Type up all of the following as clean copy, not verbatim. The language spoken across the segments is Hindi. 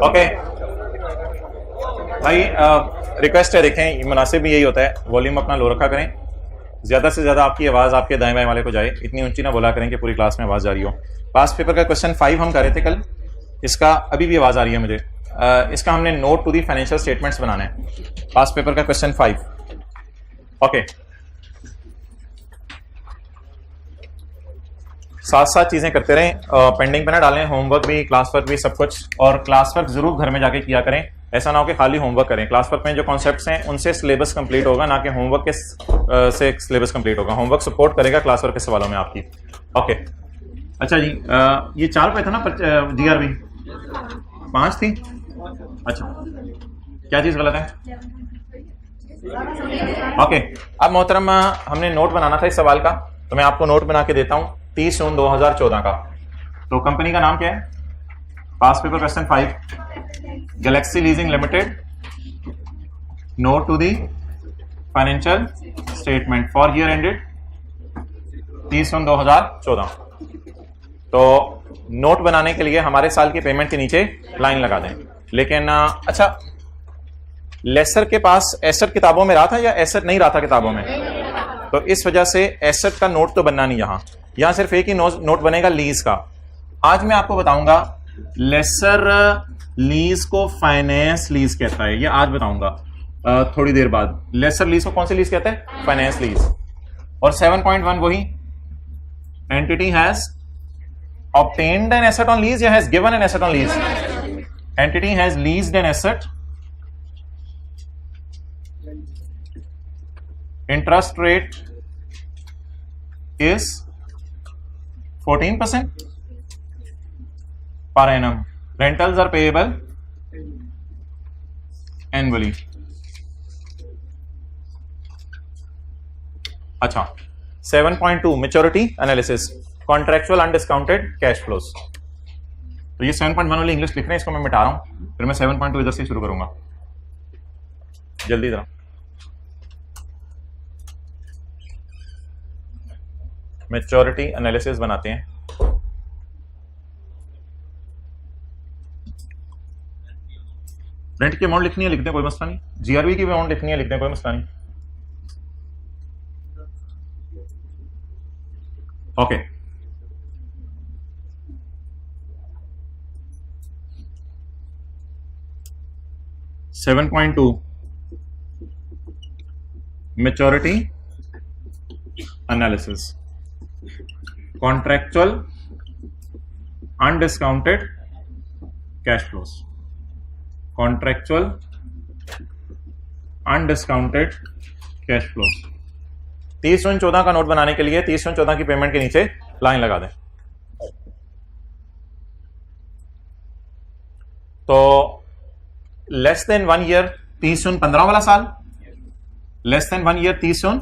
ओके भाई, रिक्वेस्ट है, देखें मुनासिब भी यही होता है, वॉल्यूम अपना लो रखा करें, ज़्यादा से ज़्यादा आपकी आवाज़ आपके दाएं बाएं वाले को जाए, इतनी ऊंची ना बोला करें कि पूरी क्लास में आवाज़ जा रही हो। पास्ट पेपर का क्वेश्चन 5 हम कर रहे थे कल, इसका अभी भी आवाज़ आ रही है मुझे। इसका हमने note to the financial statements बनाना है, पास्ट पेपर का क्वेश्चन 5। ओके, साथ साथ चीज़ें करते रहें, पेंडिंग पे ना डालें, होमवर्क भी, क्लास वर्क भी, सब कुछ। और क्लास वर्क जरूर घर में जाके किया करें, ऐसा ना हो कि खाली होमवर्क करें। क्लास वर्क में जो कॉन्सेप्ट्स हैं उनसे सिलेबस कंप्लीट होगा, ना कि होमवर्क के से सिलेबस कंप्लीट होगा। होमवर्क सपोर्ट करेगा क्लास वर्क के सवालों में आपकी। ओके, अच्छा जी, ये 4 पे था ना जीआरबी, 5 थी। अच्छा, क्या चीज़ गलत है? ओके, अब मोहतरम हमने नोट बनाना था इस सवाल का, तो मैं आपको नोट बना के देता हूँ 30 जून 2014 का। तो कंपनी का नाम क्या है? Past paper question 5, galaxy leasing limited, note to the financial statement for year ended 30 June 2014। तो नोट बनाने के लिए हमारे साल की पेमेंट के नीचे लाइन लगा दें। लेकिन अच्छा, लेसर के पास एसेट किताबों में रहा था या एसेट नहीं रहा था किताबों में? तो इस वजह से एसेट का नोट तो बनना नहीं, यहां सिर्फ एक ही नोट बनेगा लीज का। आज मैं आपको बताऊंगा लेसर लीज को फाइनेंस लीज कहता है, ये आज बताऊंगा थोड़ी देर बाद। लेसर लीज को कौन सी लीज कहता है? Finance lease. और 7.1 वही, entity has obtained an asset on lease या has given an asset on lease? Entity has leased an asset, interest rate is 14% per annum, rentals are payable annually। अच्छा, 7.2 maturity analysis, contractual undiscounted cash flows. तो ये 7.1 वाली इंग्लिश लिख रहे हैं, इसको मैं मिटा रहा हूं, फिर मैं 7.2 इधर से शुरू करूंगा, जल्दी जरा। मैच्योरिटी एनालिसिस बनाते हैं। रेंट की अमाउंट लिखनी है, लिख दें, कोई मसला नहीं। जीआरबी की अमाउंट लिखनी है, लिख दें, कोई मसला नहीं। Okay, seven 7.2 maturity analysis, contractual undiscounted cash flows, contractual undiscounted cash flows. 30 June 14 का नोट बनाने के लिए 30 जून 14 की पेमेंट के नीचे लाइन लगा दें। तो लेस देन 1 ईयर 30 जून 15 वाला साल, लेस देन 1 ईयर 30 जून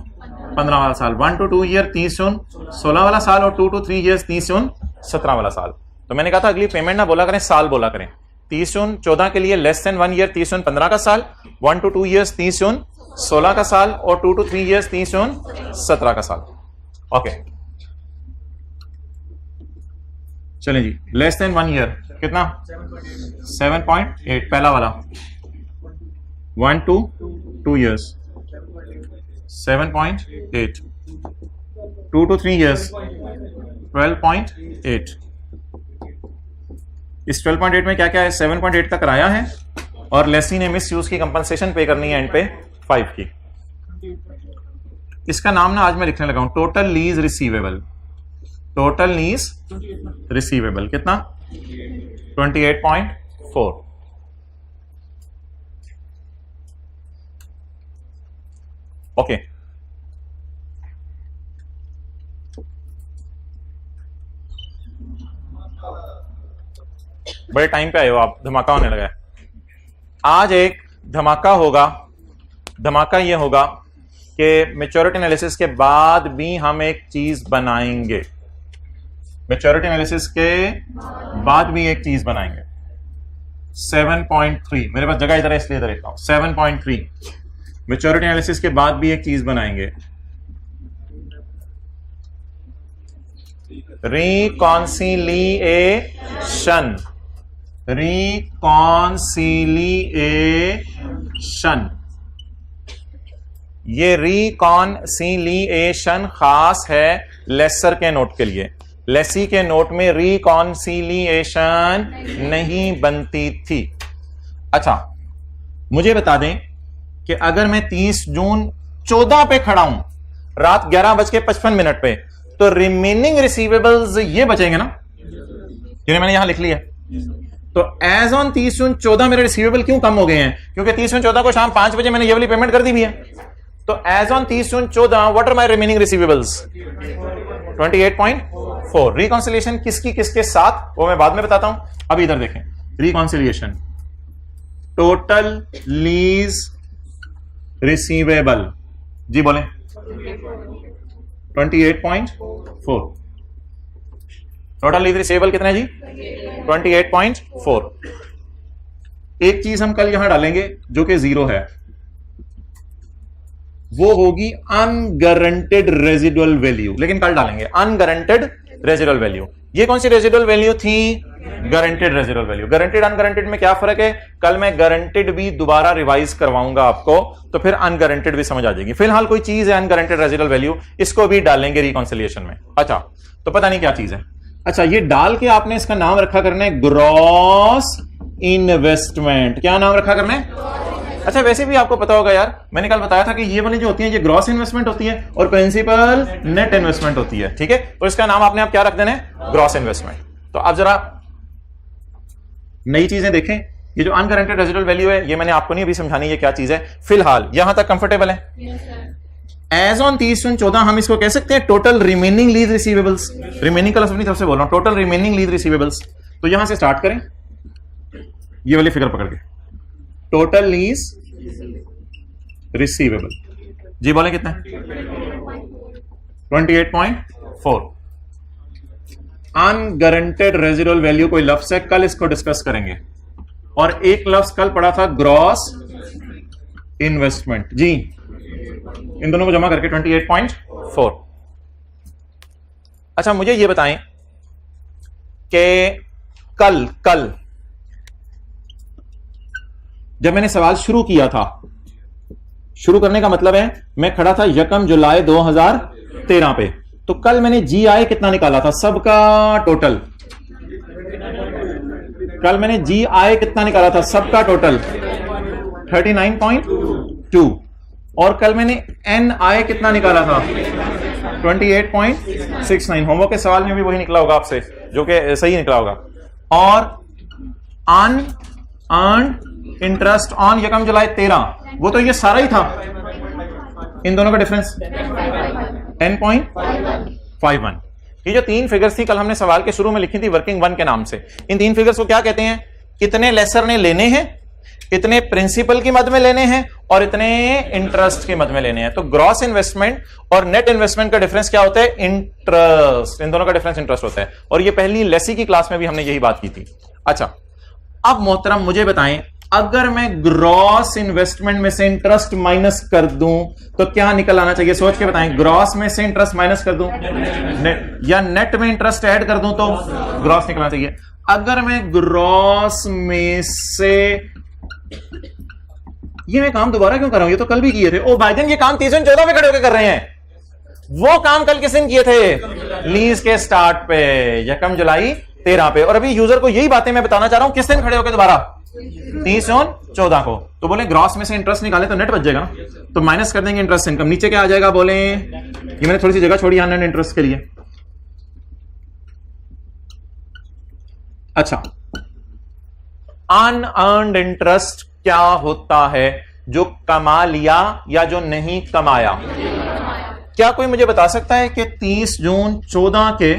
15 वाला साल, 1 to 2 ईयर 30 जून 16 वाला साल, और 2 to 3 ईयर 30 जून 17 वाला साल। तो मैंने कहा था अगली पेमेंट ना बोला करें, साल बोला करें। 30 जून 14 के लिए लेस देन 1 ईयर 30 जून 15 का साल, 1 to 2 ईयर्स 30 जून 16 का साल, और 2 to 3 ईयर्स 30 जून 17 का साल। ओके, चलें जी, लेस देन 1 ईयर कितना? 7.8 पहला वाला, 1 to 2 ईयर्स 7.8, 2 to 3 ईयर्स 12.8। इस 12.8 में क्या क्या है? 7.8 का किराया है, और लेसी ने मिस यूज की कंपनसेशन पे करनी है एंड पे 5 की। इसका नाम ना आज मैं लिखने लगा हूं, total lease receivable. Total lease receivable कितना? 28.4। ओके, बड़े टाइम पे आए हो आप, धमाका होने लगा है आज। एक धमाका होगा, धमाका ये होगा कि मैच्योरिटी एनालिसिस के बाद भी हम एक चीज बनाएंगे। मैच्योरिटी एनालिसिस के बाद भी एक चीज बनाएंगे। 7.3, मेरे पास जगह इधर है इसलिए इधर लिखता हूं। 7.3 मैच्योरिटी एनालिसिस के बाद भी एक चीज बनाएंगे, रिकॉन्सिलिएशन। रिकॉन्सिलिएशन। ये रिकॉन्सिलिएशन खास है लेसर के नोट के लिए, लेसी के नोट में रिकॉन्सिलिएशन नहीं बनती थी। अच्छा, मुझे बता दें कि अगर मैं 30 जून 14 पे खड़ा हूं रात 11:55 पे, तो रिमेनिंग रिसीवेबल्स ये बचेंगे ना, जिन्हें मैंने यहां लिख लिया। तो एज ऑन 30 जून 14 मेरे रिसीवेबल क्यों कम हो गए हैं? क्योंकि 30 जून 14 को शाम 5 बजे मैंने ये वाली पेमेंट कर दी भी है। तो as on 30 June 14 what are my remaining receivables? 28.4। Reconciliation किसकी किसके साथ वो मैं बाद में बताता हूं। अब इधर देखें, रिकॉन्सिलिएशन टोटल लीज रिसीवेबल, जी बोलें। 28.4। टोटल लीज रिसीवेबल कितने जी? 28.4। एक चीज हम कल यहां डालेंगे जो कि 0 है, वो होगी अनगारंटेड रेजिडुअल वैल्यू, लेकिन कल डालेंगे अनगारंटेड रेजिडुअल वैल्यू। ये कौन सी रेजिडुअल वैल्यू थी? Guaranteed residual value. गारंटेड अनगारंटेड में क्या फर्क है? कल मैं गारंटेड भी दोबारा रिवाइज करवाऊंगा आपको, तो फिर अनगारंटेड भी समझ आ जाएगी। फिलहाल कोई चीज है अनगारंटेड रेजिडुअल वैल्यू, इसको भी डालेंगे रिकॉन्सिलिएशन में। अच्छा, तो पता नहीं क्या चीज है। अच्छा, ये डाल के आपने इसका नाम रखा करना है ग्रॉस इन्वेस्टमेंट। क्या नाम रखा करना है? अच्छा, वैसे भी आपको पता होगा यार, मैंने कल बताया था कि ये वाली जो होती है ये ग्रॉस इन्वेस्टमेंट होती है और प्रिंसिपल नेट इन्वेस्टमेंट होती है। ठीक है, तो इसका नाम आपने आप क्या रख देना है? Gross investment. तो अब जरा नई चीजें देखें। ये जो अनगारंटेड रेजिडुअल वैल्यू है, ये मैंने आपको नहीं अभी समझानी है क्या चीज है। फिलहाल यहां तक कंफर्टेबल है? एज ऑन 30 जून 14 हम इसको कह सकते हैं total remaining lease receivables. Remaining का अपनी तरफ से बोल रहा हूं, टोटल रिमेनिंग लीज रिसीवेबल्स। तो यहां से स्टार्ट करें, ये वाली फिगर पकड़ के, टोटल लीज रिसीवेबल, जी बोले कितना? 28.4। अनगारंटेड रेजिडुअल वैल्यू कोई लफ्ज है, कल इसको डिस्कस करेंगे। और एक लफ्ज कल पढ़ा था ग्रॉस इन्वेस्टमेंट, जी इन दोनों को जमा करके 28.4। अच्छा, मुझे ये बताएं कि कल जब मैंने सवाल शुरू किया था, शुरू करने का मतलब है मैं खड़ा था 1 जुलाई 2013 पे, तो कल मैंने GI कितना निकाला था सबका टोटल? कल मैंने GI कितना निकाला था सबका टोटल? 39.2। और कल मैंने NI कितना निकाला था? 28.69। होमवर्क के सवाल में भी वही निकला होगा आपसे, जो कि सही निकला होगा। और अनअर्न्ड इंटरेस्ट ऑन 1 जुलाई 13, वो तो ये सारा ही था। इन दोनों का डिफरेंस 10.51। ये जो 3 फिगर्स थी कल हमने सवाल के शुरू में लिखी थी वर्किंग 1 के नाम से। इन 3 फिगर्स को क्या कहते हैं? कितने लेसर ने लेने हैं, इतने प्रिंसिपल की मद में लेने हैं और इतने इंटरेस्ट की मद में लेने हैं। तो ग्रॉस इन्वेस्टमेंट और नेट इन्वेस्टमेंट का डिफरेंस क्या होता है? इंटरेस्ट। इन दोनों का डिफरेंस इंटरेस्ट होता है। और ये पहली लेसी की क्लास में भी हमने यही बात की थी। अच्छा, अब मोहतरम मुझे बताएं, अगर मैं ग्रॉस इन्वेस्टमेंट में से इंटरेस्ट माइनस कर दूं तो क्या निकल आना चाहिए? सोच के बताएं। ग्रॉस में से इंटरेस्ट माइनस कर दूं या नेट में इंटरेस्ट ऐड कर दूं तो ग्रॉस निकलना चाहिए। अगर मैं ग्रॉस में से, ये मैं काम दोबारा क्यों कर रहा हूं? ये तो कल भी किए थे। ओ भाईजान, ये काम 30 जून 14 में खड़े होकर कर रहे हैं। वो काम कल किस दिन किए थे? लीज के स्टार्ट पे 1 जुलाई 13 पे। और अभी यूजर को यही बातें मैं बताना चाह रहा हूं, किस दिन खड़े होकर दोबारा? 30 जून 14 को। तो बोले ग्रॉस में से इंटरेस्ट निकाले तो नेट बच जाएगा ना, तो माइनस कर देंगे इंटरेस्ट इनकम। नीचे क्या आ जाएगा? बोले, ये मैंने थोड़ी सी जगह छोड़ी नेट इंटरेस्ट के लिए। अच्छा, अनअर्न्ड इंटरेस्ट क्या होता है? जो कमा लिया या जो नहीं कमाया। क्या कोई मुझे बता सकता है कि 30 जून 14 के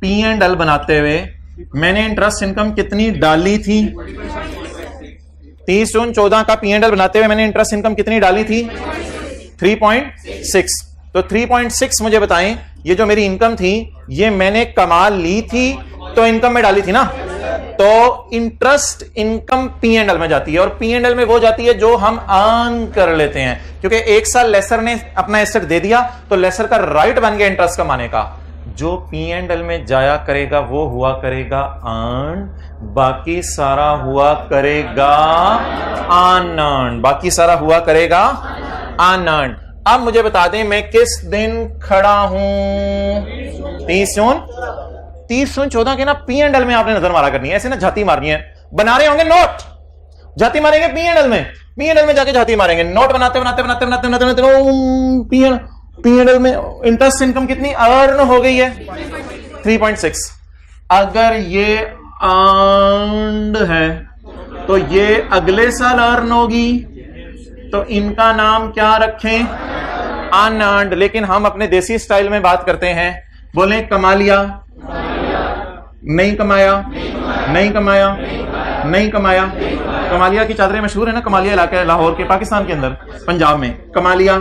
P&L बनाते हुए मैंने इंटरेस्ट इनकम कितनी डाली थी? 30 जून 14 का P&L बनाते हुए मैंने इंटरेस्ट इनकम कितनी डाली थी? 3.6। तो 3.6 मुझे बताएं, ये जो मेरी इनकम थी ये मैंने कमा ली थी तो इनकम में डाली थी ना। तो इंटरेस्ट इनकम P&L में जाती है और P&L में वो जाती है जो हम अर्न कर लेते हैं, क्योंकि एक साल लेसर ने अपना एसेट दे दिया तो लेसर का राइट बन गया इंटरेस्ट कमाने का। जो पी एंड एल में जाया करेगा वो हुआ करेगा अर्न, बाकी सारा हुआ करेगा अनअर्न्ड, बाकी सारा हुआ करेगा अनअर्न्ड। अब मुझे बता दें मैं किस दिन खड़ा हूं? 30 जून 14 के ना पी एंड एल में आपने नजर मारा करनी है, ऐसे ना झाती मारनी है। बना रहे होंगे नोट, झाती मारेंगे पी एंड एल में, पी एंड एल में जाके झाती मारेंगे। नोट बनाते बनाते बनाते बनाते बनाते बनाते पी एंड एल में इंटरेस्ट इनकम कितनी अर्न हो गई है? 3.6। अगर ये अर्न्ड है तो ये अगले साल अर्न होगी, तो इनका नाम क्या रखें? अनअर्न्ड। लेकिन हम अपने देसी स्टाइल में बात करते हैं, बोले कमा लिया, नहीं कमाया, नहीं कमाया, नहीं कमाया। कमालिया की चादरें मशहूर है ना, कमालिया इलाका है लाहौर के, पाकिस्तान के अंदर, पंजाब में। कमा लिया,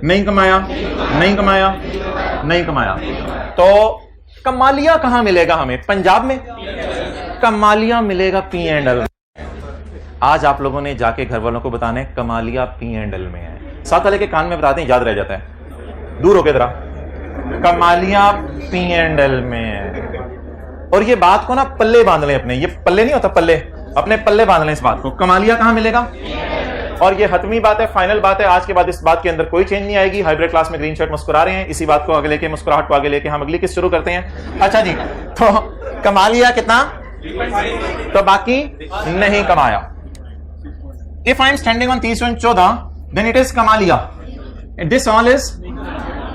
नहीं कमाया, नहीं कमाया, नहीं कमाया। तो कमालिया कहां मिलेगा हमें? पंजाब में। कमालिया मिलेगा पी एंड एल। आज आप लोगों ने जाके घर वालों को बताना है कमालिया पी एंड एल में है। साथ वाले के कान में बताते हैं, याद रह जाता है। दूर होके जरा, कमालिया पी एंड एल में है। और ये बात को ना पल्ले बांध लें अपने, ये पल्ले नहीं होता, पल्ले, अपने पल्ले बांध लें इस बात को। कमालिया कहां मिलेगा? और ये हतमी बात है, फाइनल बात है। आज के बाद इस बात के अंदर कोई चेंज नहीं आएगी। हाइब्रिड क्लास में ग्रीन शर्ट मुस्कुरा रहे हैं, इसी बात को आगे लेके, मुस्कुराहट को आगे लेके हम अगली किस्त शुरू करते हैं। अच्छा जी, तो कमालिया कितना? तो बाकी नहीं कमाया। If I am standing on 30 June 14, then it is कमालिया। दिस ऑल इज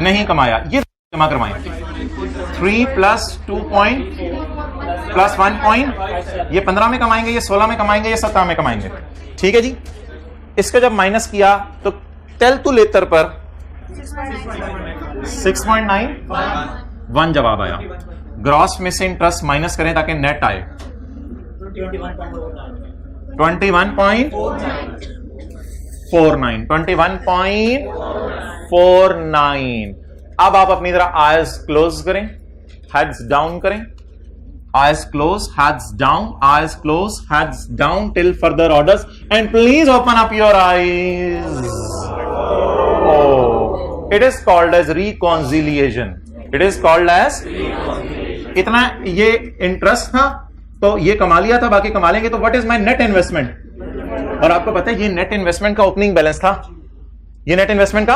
नहीं कमाया। ये जमा करवाएं, 3 + 2 + 1 पॉइंट, ये 15 में कमाएंगे, ये 16 में कमाएंगे, ये 17 में कमाएंगे। ठीक है जी। इसका जब माइनस किया तो कैलकुलेटर पर 6.91 जवाब आया। ग्रॉस में से इंटरेस्ट माइनस करें ताकि नेट आए 21.49। अब आप अपनी तरह आइज क्लोज करें, हेड्स डाउन करें, eyes closed, heads down, eyes closed, heads down till further orders, and please open up your eyes. Oh, it is called as reconciliation. It is called as इतना ये इंटरेस्ट था तो ये कमा लिया था, बाकी कमा लेंगे। तो what is my net investment? और आपको पता है ये नेट इन्वेस्टमेंट का ओपनिंग बैलेंस था, ये नेट इन्वेस्टमेंट का।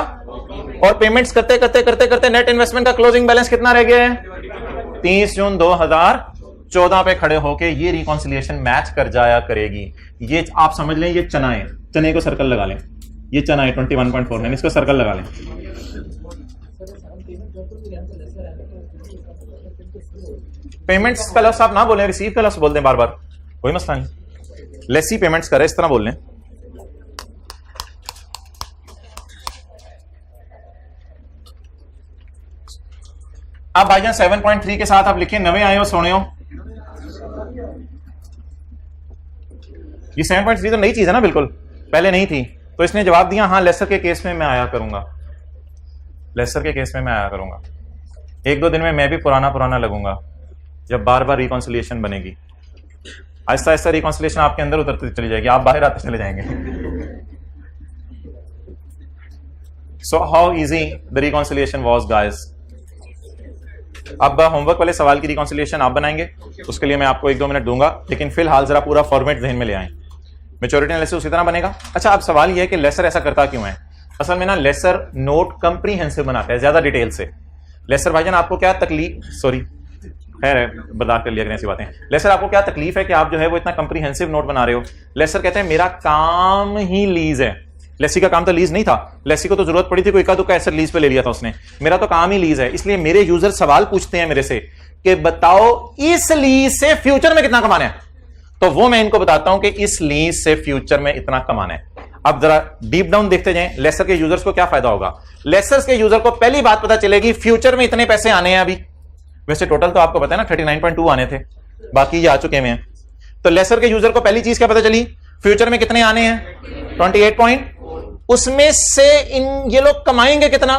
और पेमेंट्स करते करते करते करते नेट इन्वेस्टमेंट का क्लोजिंग बैलेंस कितना रह गया है? 30 जून 2014 पे खड़े होके ये रिकॉन्सिलिएशन मैच कर जाया करेगी। ये आप समझ लें, ये चना है, चने को सर्कल लगा लें। ये चना है 21.49, इसको सर्कल लगा लें। पेमेंट्स का लफ्ज आप ना बोलें, रिसीव का लफ्ज बोल दें बार बार, कोई मसला नहीं। लेसी पेमेंट्स करे, इस तरह बोल लें। अब भाईजान 7.3 के साथ आप लिखिए, नवे आए हो सोने हो। ये 7.3 तो नई चीज है ना, बिल्कुल पहले नहीं थी। तो इसने जवाब दिया हाँ लेसर के केस में मैं आया करूंगा, लेसर के केस में मैं आया करूंगा। 1-2 दिन में मैं भी पुराना लगूंगा जब बार बार रिकॉन्सिलिएशन बनेगी। आहिस्ता आहिस्ता रिकॉन्सिलिएशन आपके अंदर उतरती चली जाएगी, आप बाहर आते चले जाएंगे। So how easy the reconciliation was guys. अब होमवर्क वाले सवाल की रिकॉन्सिलिएशन आप बनाएंगे, उसके लिए मैं आपको 1-2 मिनट दूंगा, लेकिन फिलहाल जरा पूरा फॉर्मेट ध्यान में ले आएं। मैच्योरिटी एनालिसिस उसी तरह बनेगा। अच्छा, अब सवाल यह है कि लेसर ऐसा करता क्यों है? असल में ना लेसर नोट कंप्रीहेंसिव बनाता है ज्यादा डिटेल से। लेसर भाईजान आपको क्या तकलीफ, सॉरी खैर है, बर्दाश्त कर लिया करें ऐसी बातें। लेसर आपको क्या तकलीफ है कि आप जो है वो इतना कंप्रीहेंसिव नोट बना रहे हो? लेसर कहते हैं मेरा काम ही लीज है। लेसी का काम तो लीज नहीं था, लेसी को तो जरूरत पड़ी थी, कोई इक्का दुक्का एसेट लीज पे ले लिया था उसने। मेरा तो काम ही लीज है, इसलिए मेरे यूजर सवाल पूछते हैं मेरे से कि बताओ इस लीज से फ्यूचर में कितना कमाना है। तो वो मैं इनको बताता हूं कि इस लीज से फ्यूचर में इतना कमाना है। अब जरा डीप डाउन देखते जाएं, लेसर के यूजर्स को क्या फायदा होगा। लेसर के यूजर को पहली बात पता चलेगी फ्यूचर में इतने पैसे आने हैं। अभी वैसे टोटल तो आपको पता है ना 39.2 आने थे, बाकी ये आ चुके हैं। तो लेसर के यूजर को पहली चीज क्या पता चली, फ्यूचर में कितने आने हैं, 28 पॉइंट। उसमें से ये लोग कमाएंगे कितना,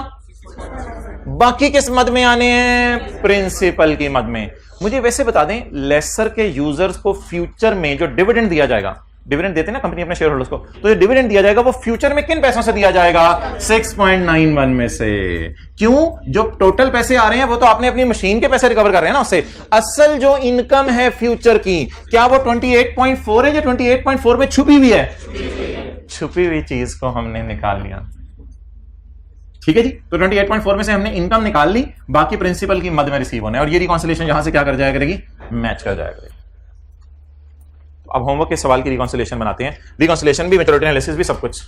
बाकी किस मद में आने हैं, प्रिंसिपल की मद में। मुझे वैसे बता दें, लेसर के यूजर्स को फ्यूचर में जो डिविडेंड दिया जाएगा डिविडेंड देते हैं ना कंपनी अपने शेयर होल्डर्स को, तो ये डिविडेंड दिया जाएगा वो फ्यूचर में किन पैसों से दिया जाएगा? 6.91 में से। क्यों? जो टोटल पैसे आ रहे हैं वो तो आपने अपनी मशीन के पैसे रिकवर कर रहे हैं ना उससे। असल जो इनकम है फ्यूचर की, क्या वो 28.4 है या 28.4 में छुपी हुई है? छुपी हुई चीज को हमने निकाल लिया। ठीक है जी, तो 28.4 में से हमने इनकम निकाल ली, बाकी प्रिंसिपल की मद में रिसीव होने, और ये रिकॉन्सिलेशन यहां से क्या कर जाया करेगी? मैच कर जाया करेगी। अब होमवर्क के सवाल की रिकॉन्सिलेशन बनाते हैं, रिकॉन्सिलेशन भी, मैच्योरिटी एनालिसिस भी, सब कुछ।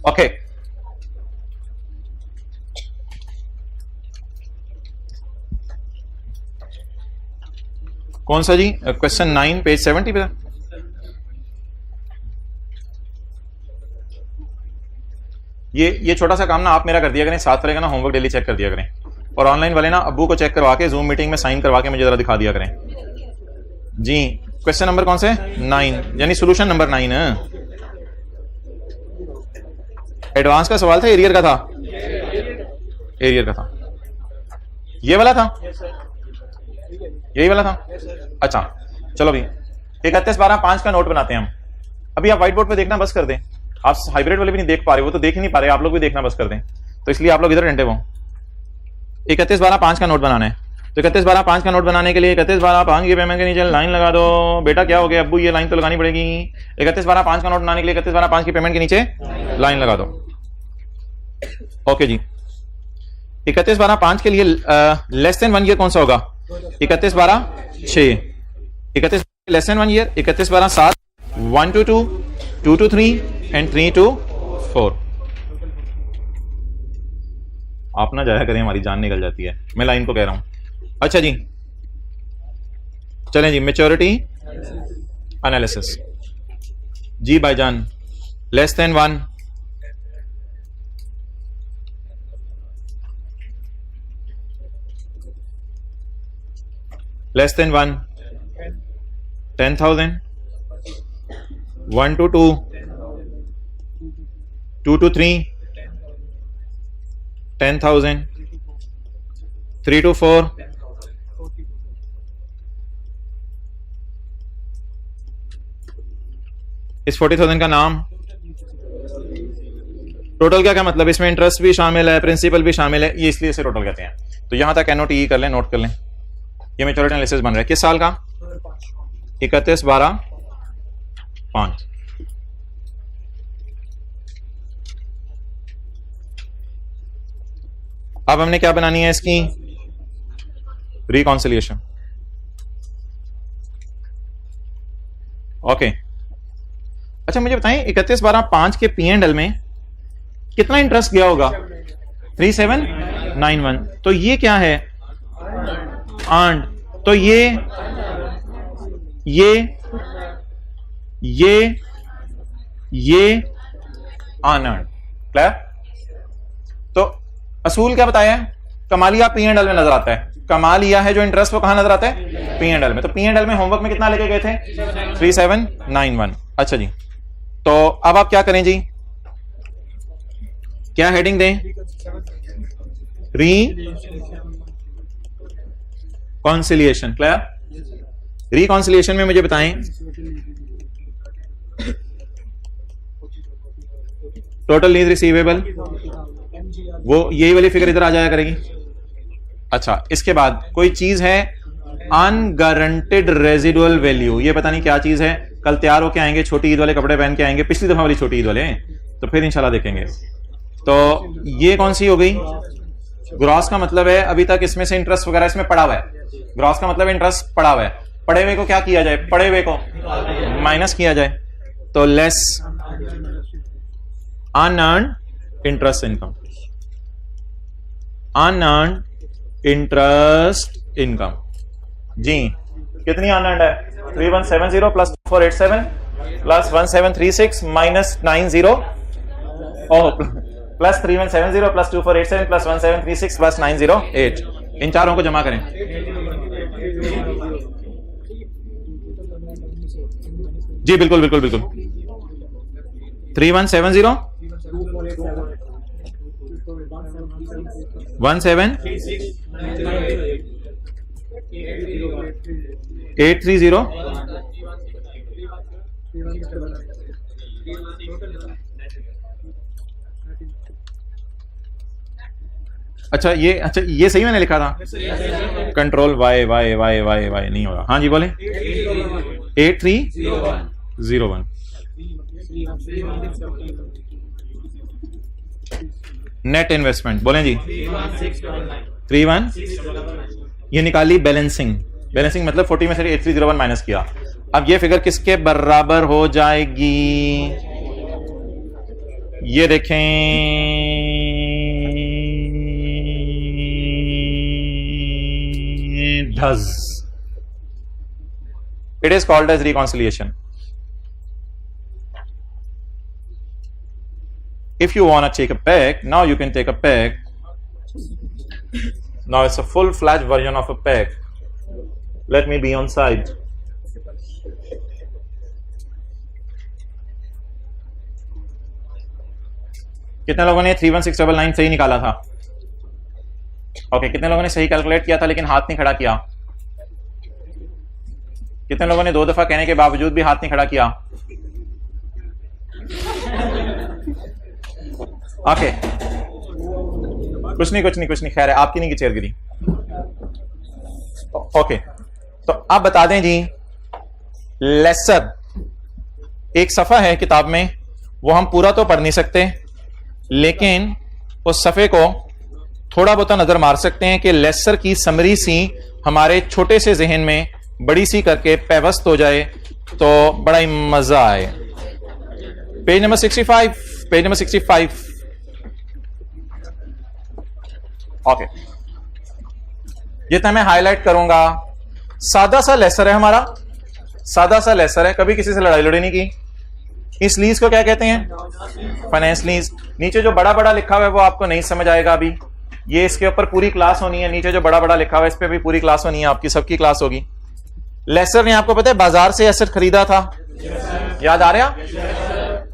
ओके, कौन सा जी? क्वेश्चन 9 पेज 70 पे। ये छोटा सा काम ना आप मेरा कर दिया करें, साथ रहेगा ना होमवर्क डेली चेक कर दिया करें, और ऑनलाइन वाले ना अब्बू को चेक करवा के जूम मीटिंग में साइन करवा के मुझे जरा दिखा दिया करें जी। क्वेश्चन नंबर कौन से? 9, यानी सोल्यूशन नंबर 9 है। एडवांस का सवाल था, एरियर का था? एरियर का था। ये वाला था? यही वाला था? अच्छा चलो भी 31/12/5 का नोट बनाते हैं हम। अभी आप व्हाइट बोर्ड पे देखना बस कर दें, आप हाइब्रिड वाले भी नहीं देख पा रहे, वो तो देख ही नहीं पा रहे, आप लोग भी देखना बस कर दें, तो इसलिए आप लोग इधर डंडे वो 31/12/5 का नोट बनाना है। तो 31/12/5 का नोट बनाने के लिए 31/12/5 की पेमेंट के नीचे लाइन लगा दो। बेटा क्या हो गया अब्बू, ये लाइन तो लगानी पड़ेगी। 31/12/5 का नोट बनाने के लिए 31/12/5 की पेमेंट के नीचे लाइन लगा दो। ओके जी, 31/12/5 के लिए लेस देन 1 ईयर कौन सा होगा? 31/12/6, 31 less than 1 year, 31/12/7, 1 to 2, 2 to 3 and 3 to 4। आप ना जाया करें, हमारी जान निकल जाती है, मैं लाइन को कह रहा हूं। अच्छा जी चलें जी, मैच्योरिटी एनालिसिस जी भाईजान। Less than 1, less than 1, 10,000, 1 to 2, 2 to 3, 10,000, 3 to 4, इस 40,000 का नाम। टोटल क्या मतलब? इसमें इंटरेस्ट भी शामिल है, प्रिंसिपल भी शामिल है, ये इसलिए इसे टोटल कहते हैं। तो यहां तक NOTE कर लें, नोट कर लें। ये मैच्योरिटी एनालिसिस बन रहा है किस साल का? 31/12/5। अब हमने क्या बनानी है इसकी? रिकॉन्सिलिएशन। ओके, अच्छा मुझे बताएं 31/12/5 के P&L में कितना इंटरेस्ट गया होगा? 3791। तो ये क्या है? अर्न्ड। तो ये अनअर्न्ड। क्लियर? तो असूल क्या बताया है? कमालिया P&L में नजर आता है। कमालिया है जो इंटरेस्ट वो कहां नजर आता है? P&L में। तो P&L में होमवर्क में कितना लेके गए थे? 3791। अच्छा जी, तो अब आप क्या करें जी? क्या हेडिंग दें? रिकॉन्सिलिएशन। क्लियर? रिकॉन्सिलिएशन में मुझे बताएं टोटल लीज रिसीवेबल, वो यही वाली फिगर इधर आ जाया करेगी। अच्छा, इसके बाद कोई चीज है अनगारंटेड रेजिडुअल वैल्यू, ये पता नहीं क्या चीज है। कल तैयार होके आएंगे, छोटी ईद वाले कपड़े पहन के आएंगे, पिछली दफा वाली छोटी ईद वाले, तो फिर इंशाल्लाह देखेंगे। तो ये कौन सी हो गई? ग्रॉस का मतलब है अभी तक इसमें से इंटरेस्ट वगैरह इसमें पड़ा हुआ है। ग्रॉस का मतलब इंटरेस्ट पड़ा हुआ है। पड़े हुए को क्या किया जाए? पड़े हुए को माइनस किया जाए, तो less unearned interest income. Unearned interest income जी कितनी अनअर्न्ड है? 3170 plus 2487 plus 1736 minus 90 plus 3170 plus 2487 plus 1736 plus 908। इन चारों को जमा करें। जी बिल्कुल बिल्कुल बिल्कुल 3170 17 830 अच्छा ये सही मैंने लिखा था। Control Y Y Y Y Y नहीं होगा। हाँ जी बोले 8301 नेट इन्वेस्टमेंट बोलें जी 31 ये निकाली बैलेंसिंग मतलब 40 में से 8301 माइनस किया। अब ये फिगर किसके बराबर हो जाएगी? ये देखें does it is called as reconciliation. If you want to take a peg, now you can take a peg. Now it's a full-fledged version of a peg. Let me be on side. कितने लोगों ने 31699 सही निकाला था? ओके, कितने लोगों ने सही कैलकुलेट किया था लेकिन हाथ नहीं खड़ा किया? कितने लोगों ने 2 दफा कहने के बावजूद भी हाथ नहीं खड़ा किया? ओके, कुछ नहीं, खैर है, आपकी नहीं की चेयर गिरी। ओके, तो आप बता दें जी, लेसर एक सफा है किताब में, वो हम पूरा तो पढ़ नहीं सकते, लेकिन उस सफे को थोड़ा बहुत नजर मार सकते हैं कि लेसर की समरी सी हमारे छोटे से जहन में बड़ी सी करके पेवस्त हो जाए तो बड़ा ही मजा आए। पेज नंबर 65 ओके, जितना मैं हाईलाइट करूंगा, सादा सा लेसर है हमारा, सादा सा लेसर है, कभी किसी से लड़ाई नहीं की। इस लीज को क्या कहते हैं? Finance lease. नीचे जो बड़ा बड़ा लिखा हुआ है वो आपको नहीं समझ आएगा अभी, ये इसके ऊपर पूरी क्लास होनी है। नीचे जो बड़ा बड़ा लिखा हुआ है इस पे भी पूरी क्लास होनी है, आपकी सबकी क्लास होगी। लेसर ने आपको पता है बाजार से एसेट खरीदा था, याद आ रहा?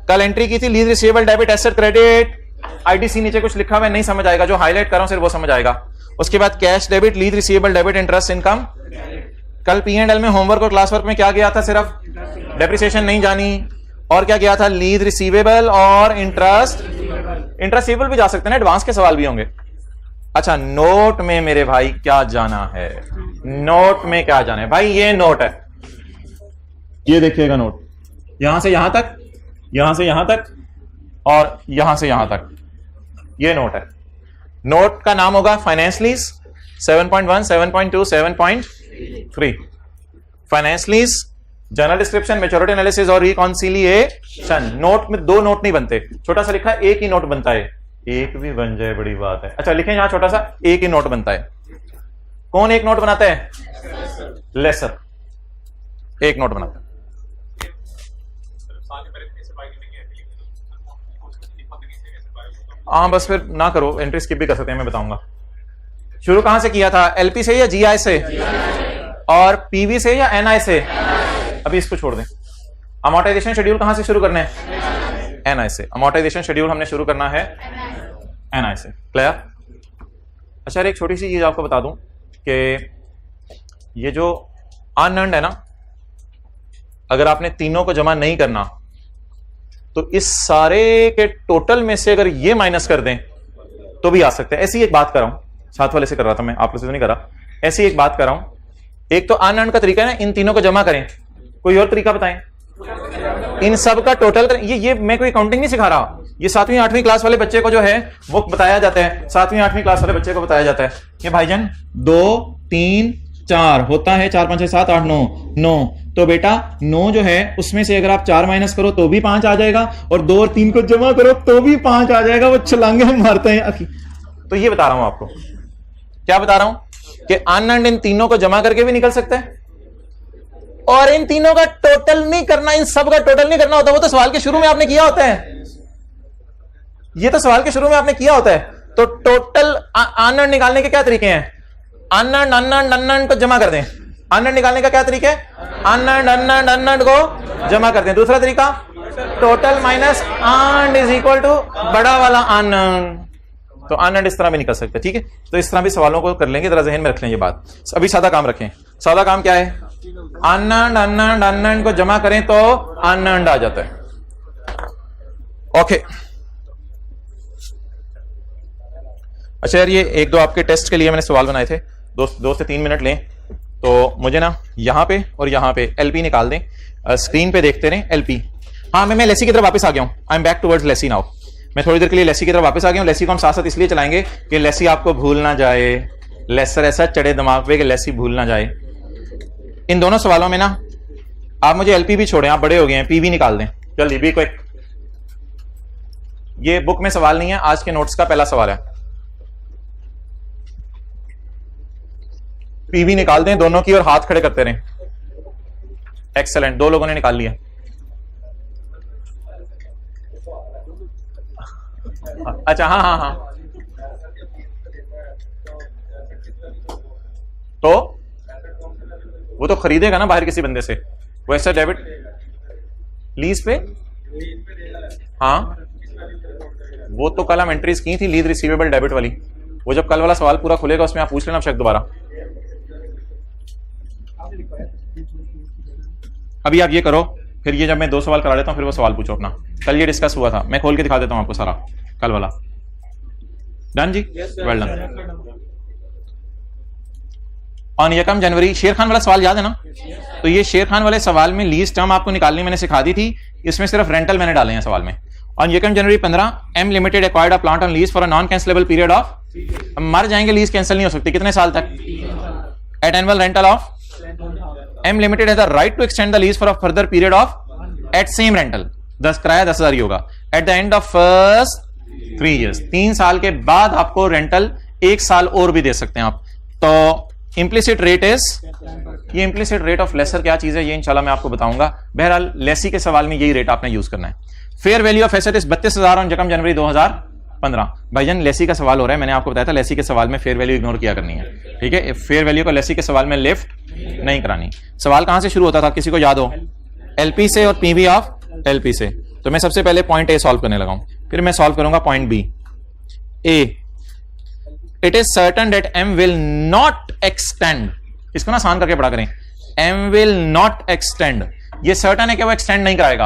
कल एंट्री की थी, lease receivable debit asset credit IDC, नीचे कुछ लिखा हुआ है नहीं समझ आएगा, जो हाईलाइट कर रहा हूं सिर्फ वो समझ आएगा। उसके बाद cash debit, lease receivable debit, interest income. कल P&L में होमवर्क और क्लास वर्क में क्या गया था? सिर्फ डेप्रिसिएशन नहीं जानी, और क्या गया था? लीज रिसीवेबल और इंटरेस्ट रिसीवेबल भी जा सकते हैं, एडवांस के सवाल भी होंगे। अच्छा, नोट में मेरे भाई क्या जाना है? नोट में क्या जाना है भाई? ये नोट है, ये देखिएगा नोट, यहां से यहां तक, यहां से यहां तक, और यहां से यहां तक, ये नोट है। नोट का नाम होगा finance lease 7.1, 7.2, 7.3। Finance lease, general description, maturity analysis और रिकॉन्सिलिएशन। नोट में 2 नोट नहीं बनते, छोटा सा लिखा है, एक ही नोट बनता है। एक भी बन जाए बड़ी बात है। अच्छा लिखें यहां छोटा सा, एक ही नोट बनता है। कौन एक नोट बनाता है? लेसर एक नोट बनाता है। हाँ बस फिर ना करो, एंट्री स्किप भी कर सकते हैं, मैं बताऊंगा। शुरू कहां से किया था? एलपी से या जीआई से? और पीवी से या एनआई से? अभी इसको छोड़ दें। अमोर्टाइजेशन शेड्यूल कहां से शुरू करना है? एनआई से। अमोर्टाइजेशन शेड्यूल हमने शुरू करना है एनआई से। क्लियर? अच्छा, एक छोटी सी चीज आपको बता दूं कि ये जो अनअर्न्ड है ना, अगर आपने तीनों को जमा नहीं करना तो इस सारे के टोटल में से अगर ये माइनस कर दें तो भी आ सकते हैं। ऐसी एक बात कर रहा हूं, साथ वाले से कर रहा था मैं, आप लोग से तो नहीं कर रहा, ऐसी एक बात कर रहा हूं। एक तो अनअर्न्ड का तरीका है ना, इन तीनों को जमा करें, कोई और तरीका बताएं? इन सब का टोटल करें। ये मैं कोई काउंटिंग नहीं सिखा रहा, ये 7वीं 8वीं क्लास वाले बच्चे को जो है वो बताया जाता है, 7वीं 8वीं क्लास वाले बच्चे को बताया जाता है कि भाईजान 2 3 4 होता है, 4 5 6 7 8 9 तो बेटा 9 जो है उसमें से अगर आप 4 माइनस करो तो भी 5 आ जाएगा, और 2 और 3 को जमा करो तो भी 5 आ जाएगा। वो छलांगे हम मारते हैं अखी। तो ये बता रहा हूं आपको, क्या बता रहा हूं कि अनअर्न्ड इन तीनों को जमा करके भी निकल सकता है, और इन तीनों का टोटल नहीं करना, इन सब का टोटल नहीं करना होता। वो तो सवाल के शुरू में आपने किया होता है, ये तो सवाल के शुरू में आपने किया होता है। तो टोटल अनअर्न्ड निकालने के क्या तरीके हैं? अनअर्न्ड को जमा कर दें, अनअर्न्ड निकालने का क्या तरीका है? अनअर्न्ड अनअर्न्ड अनअर्न्ड को जमा करते हैं। दूसरा तरीका total minus earned is equal to बड़ा वाला अनअर्न्ड। तो अनअर्न्ड इस तरह भी निकल सकते हैं, ठीक है। तो इस तरह भी सवालों को कर लेंगे, जरा जहन में रख लें ये बात। अभी सादा काम रखें। सादा काम क्या है? अनअर्न्ड अनअर्न्ड अनअर्न्ड को जमा करें तो अनअर्न्ड आ जाता है। ओके अच्छा यार, ये एक दो आपके टेस्ट के लिए मैंने सवाल बनाए थे, 2 से 3 मिनट लें तो मुझे ना यहां पे और यहां पे एलपी निकाल दें, स्क्रीन पे देखते रहें एलपी। हाँ मैं लेसी की तरफ वापस आ गया हूं। I am back towards lessee now. मैं थोड़ी देर के लिए लेसी की तरफ वापस आ गया हूं। लेसी को हम साथ साथ इसलिए चलाएंगे कि लेसी आपको भूल ना जाए, लेसर ऐसा चढ़े दिमाग पे कि लेसी भूल ना जाए। इन दोनों सवालों में ना आप मुझे एलपी भी छोड़ें, आप बड़े हो गए हैं, पी भी निकाल दें। जल्दी भी क्विक। ये बुक में सवाल नहीं है, आज के नोट्स का पहला सवाल है। पी भी निकाल दें दोनों की और हाथ खड़े करते रहें। एक्सेलेंट, 2 लोगों ने निकाल लिया। अच्छा हाँ हाँ हाँ, तो वो तो खरीदेगा ना बाहर किसी बंदे से, वैसा डेबिट लीज पे। हाँ वो तो कल हम एंट्रीज की थी लीज रिसीवेबल डेबिट वाली। वो जब कल वाला सवाल पूरा खुलेगा उसमें आप पूछ लेना शक दोबारा। अभी आप ये करो, फिर ये जब मैं 2 सवाल करा लेता हूं फिर वो सवाल पूछो अपना। कल ये डिस्कस हुआ था, मैं खोल के दिखा देता हूं आपको सारा कल वाला। Done ji, well done. On यकम जनवरी, शेर खान वाला सवाल याद है ना? तो ये शेर खान वाले सवाल में लीज टर्म आपको निकालनी मैंने सिखा दी थी, इसमें सिर्फ रेंटल मैंने डाले हैं सवाल में। ऑन यकम January 15 M limited acquired a plant on lease for a non cancellable period of, मर जाएंगे लीज कैंसिल नहीं हो सकती, कितने साल तक? At annual rental of M limited has the right to extend the lease for a further period of at same rental. 10 किराया 10,000 ही होगा। At the end of first 3 years, 3 साल के बाद आपको रेंटल 1 साल और भी दे सकते हैं आप। तो इम्प्लिसिट रेट इज, ये इम्प्लिसिट रेट ऑफ लेसर क्या चीज है ये इंशाल्लाह मैं आपको बताऊंगा। बहरहाल लेसी के सवाल में यही रेट आपने यूज करना है। Fair value of asset is 32,000 on यकम जनवरी 2015। भाईजान लेसी का सवाल हो रहा है, मैंने आपको बताया था लेसी के सवाल में फेयर वैल्यू इग्नोर किया करनी है, ठीक है। फेयर वैल्यू को लेसी के सवाल में लिफ्ट नहीं करानी। सवाल कहां से शुरू होता था किसी को याद हो? एलपी से और पीवी ऑफ एलपी से। तो मैं सबसे पहले पॉइंट ए सॉल्व करने लगाऊं, फिर मैं सॉल्व करूंगा point B. A, it is certain that M will not extend, इसको ना आसान करके पढ़ा करें। एम विल नॉट एक्सटेंड, ये सर्टन है कि वो एक्सटेंड नहीं कराएगा।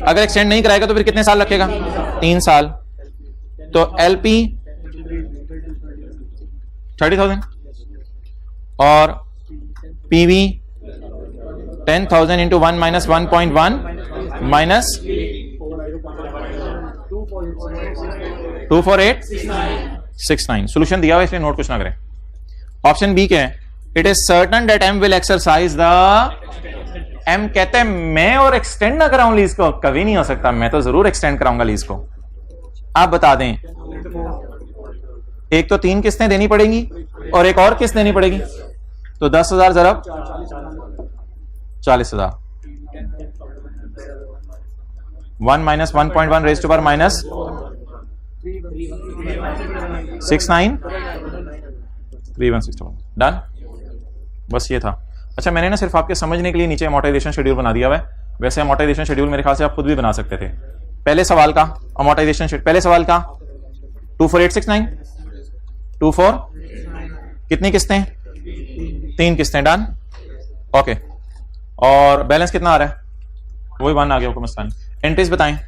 अगर एक्सटेंड नहीं कराएगा तो फिर कितने साल रखेगा? 3 साल। तो एलपी 30,000 और PV 10,000 into 1 minus 1.1 minus 24869। Solution दिया हुआ इसलिए नोट कुछ ना करें। ऑप्शन बी क्या है? It is certain that M will exercise the, M कहते हैं मैं और एक्सटेंड ना कराऊं लीज को, कभी नहीं हो सकता, मैं तो जरूर एक्सटेंड कराऊंगा लीज को। आप बता दें, एक तो 3 किस्तें देनी पड़ेंगी और एक और किस्त देनी पड़ेगी, तो 10,000 ज़रब 40,000। 1 minus 1.1 raise to power minus 69 3161। Done, बस ये था। अच्छा मैंने ना सिर्फ आपके समझने के लिए नीचे अमोर्टाइजेशन शेड्यूल बना दिया हुआ है। वैसे अमोर्टाइजेशन शेड्यूल मेरे ख्याल से आप खुद भी बना सकते थे। पहले सवाल का अमोर्टाइजेशन शेड्यूल, पहले सवाल का 24869 24, कितनी किस्तें? 3 किस्तें। Done, okay. और बैलेंस कितना आ रहा है? वही 1 आ गया, कोई मसला नहीं। एंट्रीज बताएं।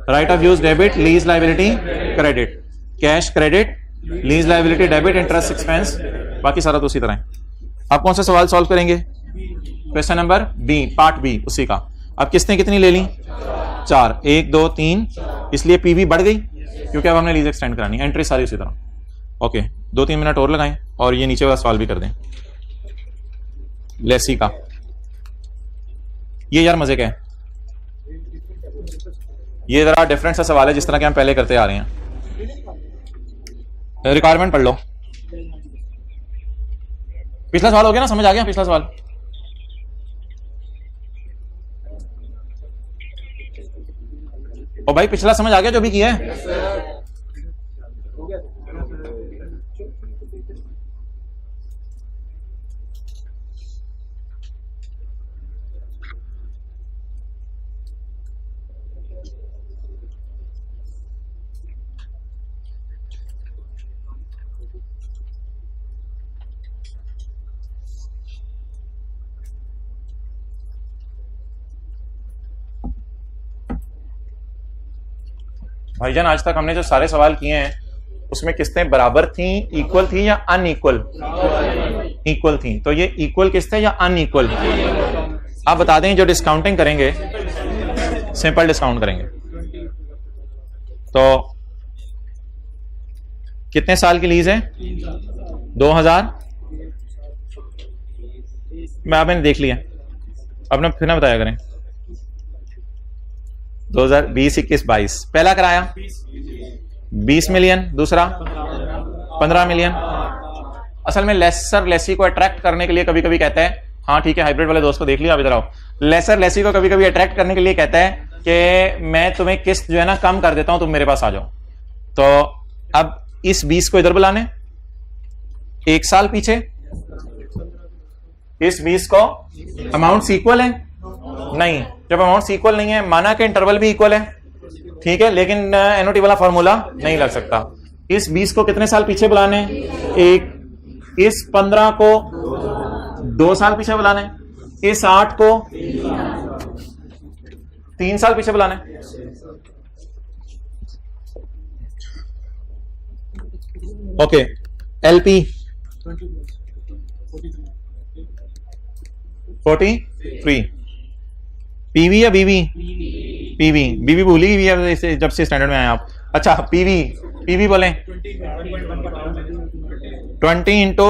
Right of use debit, lease liability credit, cash credit, lease liability debit, interest expense, बाकी सारा तो उसी तरह है। आप कौन सा सवाल सॉल्व करेंगे? Question number B, part B उसी का। अब किस्तें कितनी ले ली? 4, 1 2 3, इसलिए पीवी बढ़ गई क्योंकि अब हमने लीज एक्सटेंड करानी। एंट्री सारी उसी तरह। ओके 2-3 मिनट और लगाएं और ये नीचे वाला सवाल भी कर दें लेसी का। ये यार मजे का है, ये जरा डिफरेंट सा सवाल है जिस तरह के हम पहले करते आ रहे हैं। रिक्वायरमेंट पढ़ लो। पिछला सवाल हो गया ना, समझ आ गया पिछला सवाल? ओ भाई पिछला समझ आ गया जो भी किया है? भाईजान आज तक हमने जो सारे सवाल किए हैं उसमें किस्तें बराबर थी, इक्वल थी या अनइक्वल? इक्वल थी। तो ये इक्वल किस्तें या अनइक्वल? आप बता दें। जो डिस्काउंटिंग करेंगे सिंपल डिस्काउंट करेंगे तो कितने साल की लीज है? 2000। मैं आपने देख लिया, अपना फिर ना बताया करें। 2020, 21, 22 पहला कराया 20 मिलियन, दूसरा 15 मिलियन। असल में लेसर लेसी को अट्रैक्ट करने के लिए कभी कभी कहता है, हाँ ठीक है हाइब्रिड वाले दोस्त को देख लिया, आप इधर आओ। लेसर लेसी को कभी कभी अट्रैक्ट करने के लिए कहता है कि मैं तुम्हें किस्त जो है ना कम कर देता हूं, तुम मेरे पास आ जाओ। तो अब इस 20 को इधर बुलाने, 1 साल पीछे, इस 20 को अमाउंट इक्वल है नहीं। जब अमाउंट इक्वल नहीं है, माना कि इंटरवल भी इक्वल है, ठीक है, लेकिन एनओटी वाला फॉर्मूला नहीं लग सकता। इस 20 को कितने साल पीछे बुलाने? 1। इस 15 को 2 साल पीछे बुलाने, इस 8 को 3 साल पीछे बुलाने। ओके, एलपी 43, पीवी या बीवी? पीवी। बीवी भूली हुई है जब से स्टैंडर्ड में आए आप। अच्छा, पीवी, पीवी बोलें 20 into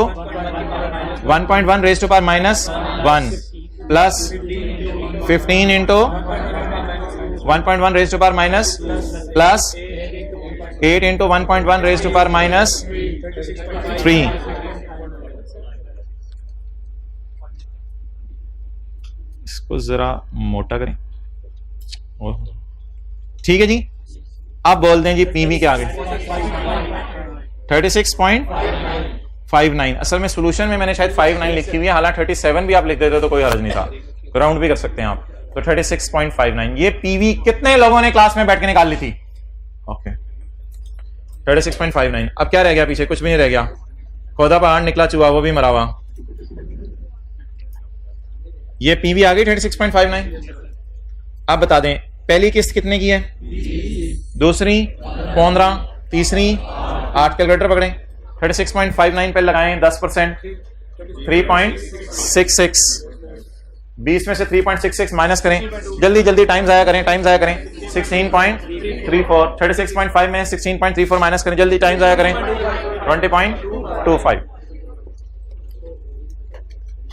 1.1 raise to power -1 plus 15 into 1.1 raise to power minus plus 8 into 1.1 raise to power -3। इसको जरा मोटा करें। ठीक है जी, आप बोल दें जी पीवी के आगे 36.59। असल में सॉल्यूशन में मैंने शायद 59 लिखी हुई है, हालांकि 37 भी आप लिख देते तो कोई हर्ज नहीं था, राउंड भी कर सकते हैं आप। तो 36.59 ये पीवी कितने लोगों ने क्लास में बैठ के निकाल ली थी? ओके, 36.59। अब क्या रह गया पीछे? कुछ भी नहीं रह गया। खोदा पहाड़ निकला चूहा, वो भी मरा हुआ। ये पीवी आ गई 36.59। आप बता दें पहली किस्त कितने की है? दूसरी 15, तीसरी 8। कैलकुलेटर पकड़ें, 36.59 पे लगाएं 10%, 3.66। 20 में से 3.66 माइनस करें, जल्दी जल्दी टाइम जाया करें, 16.34। 36.5 में 16.34 माइनस करें, जल्दी टाइम जाया करें, 20.25।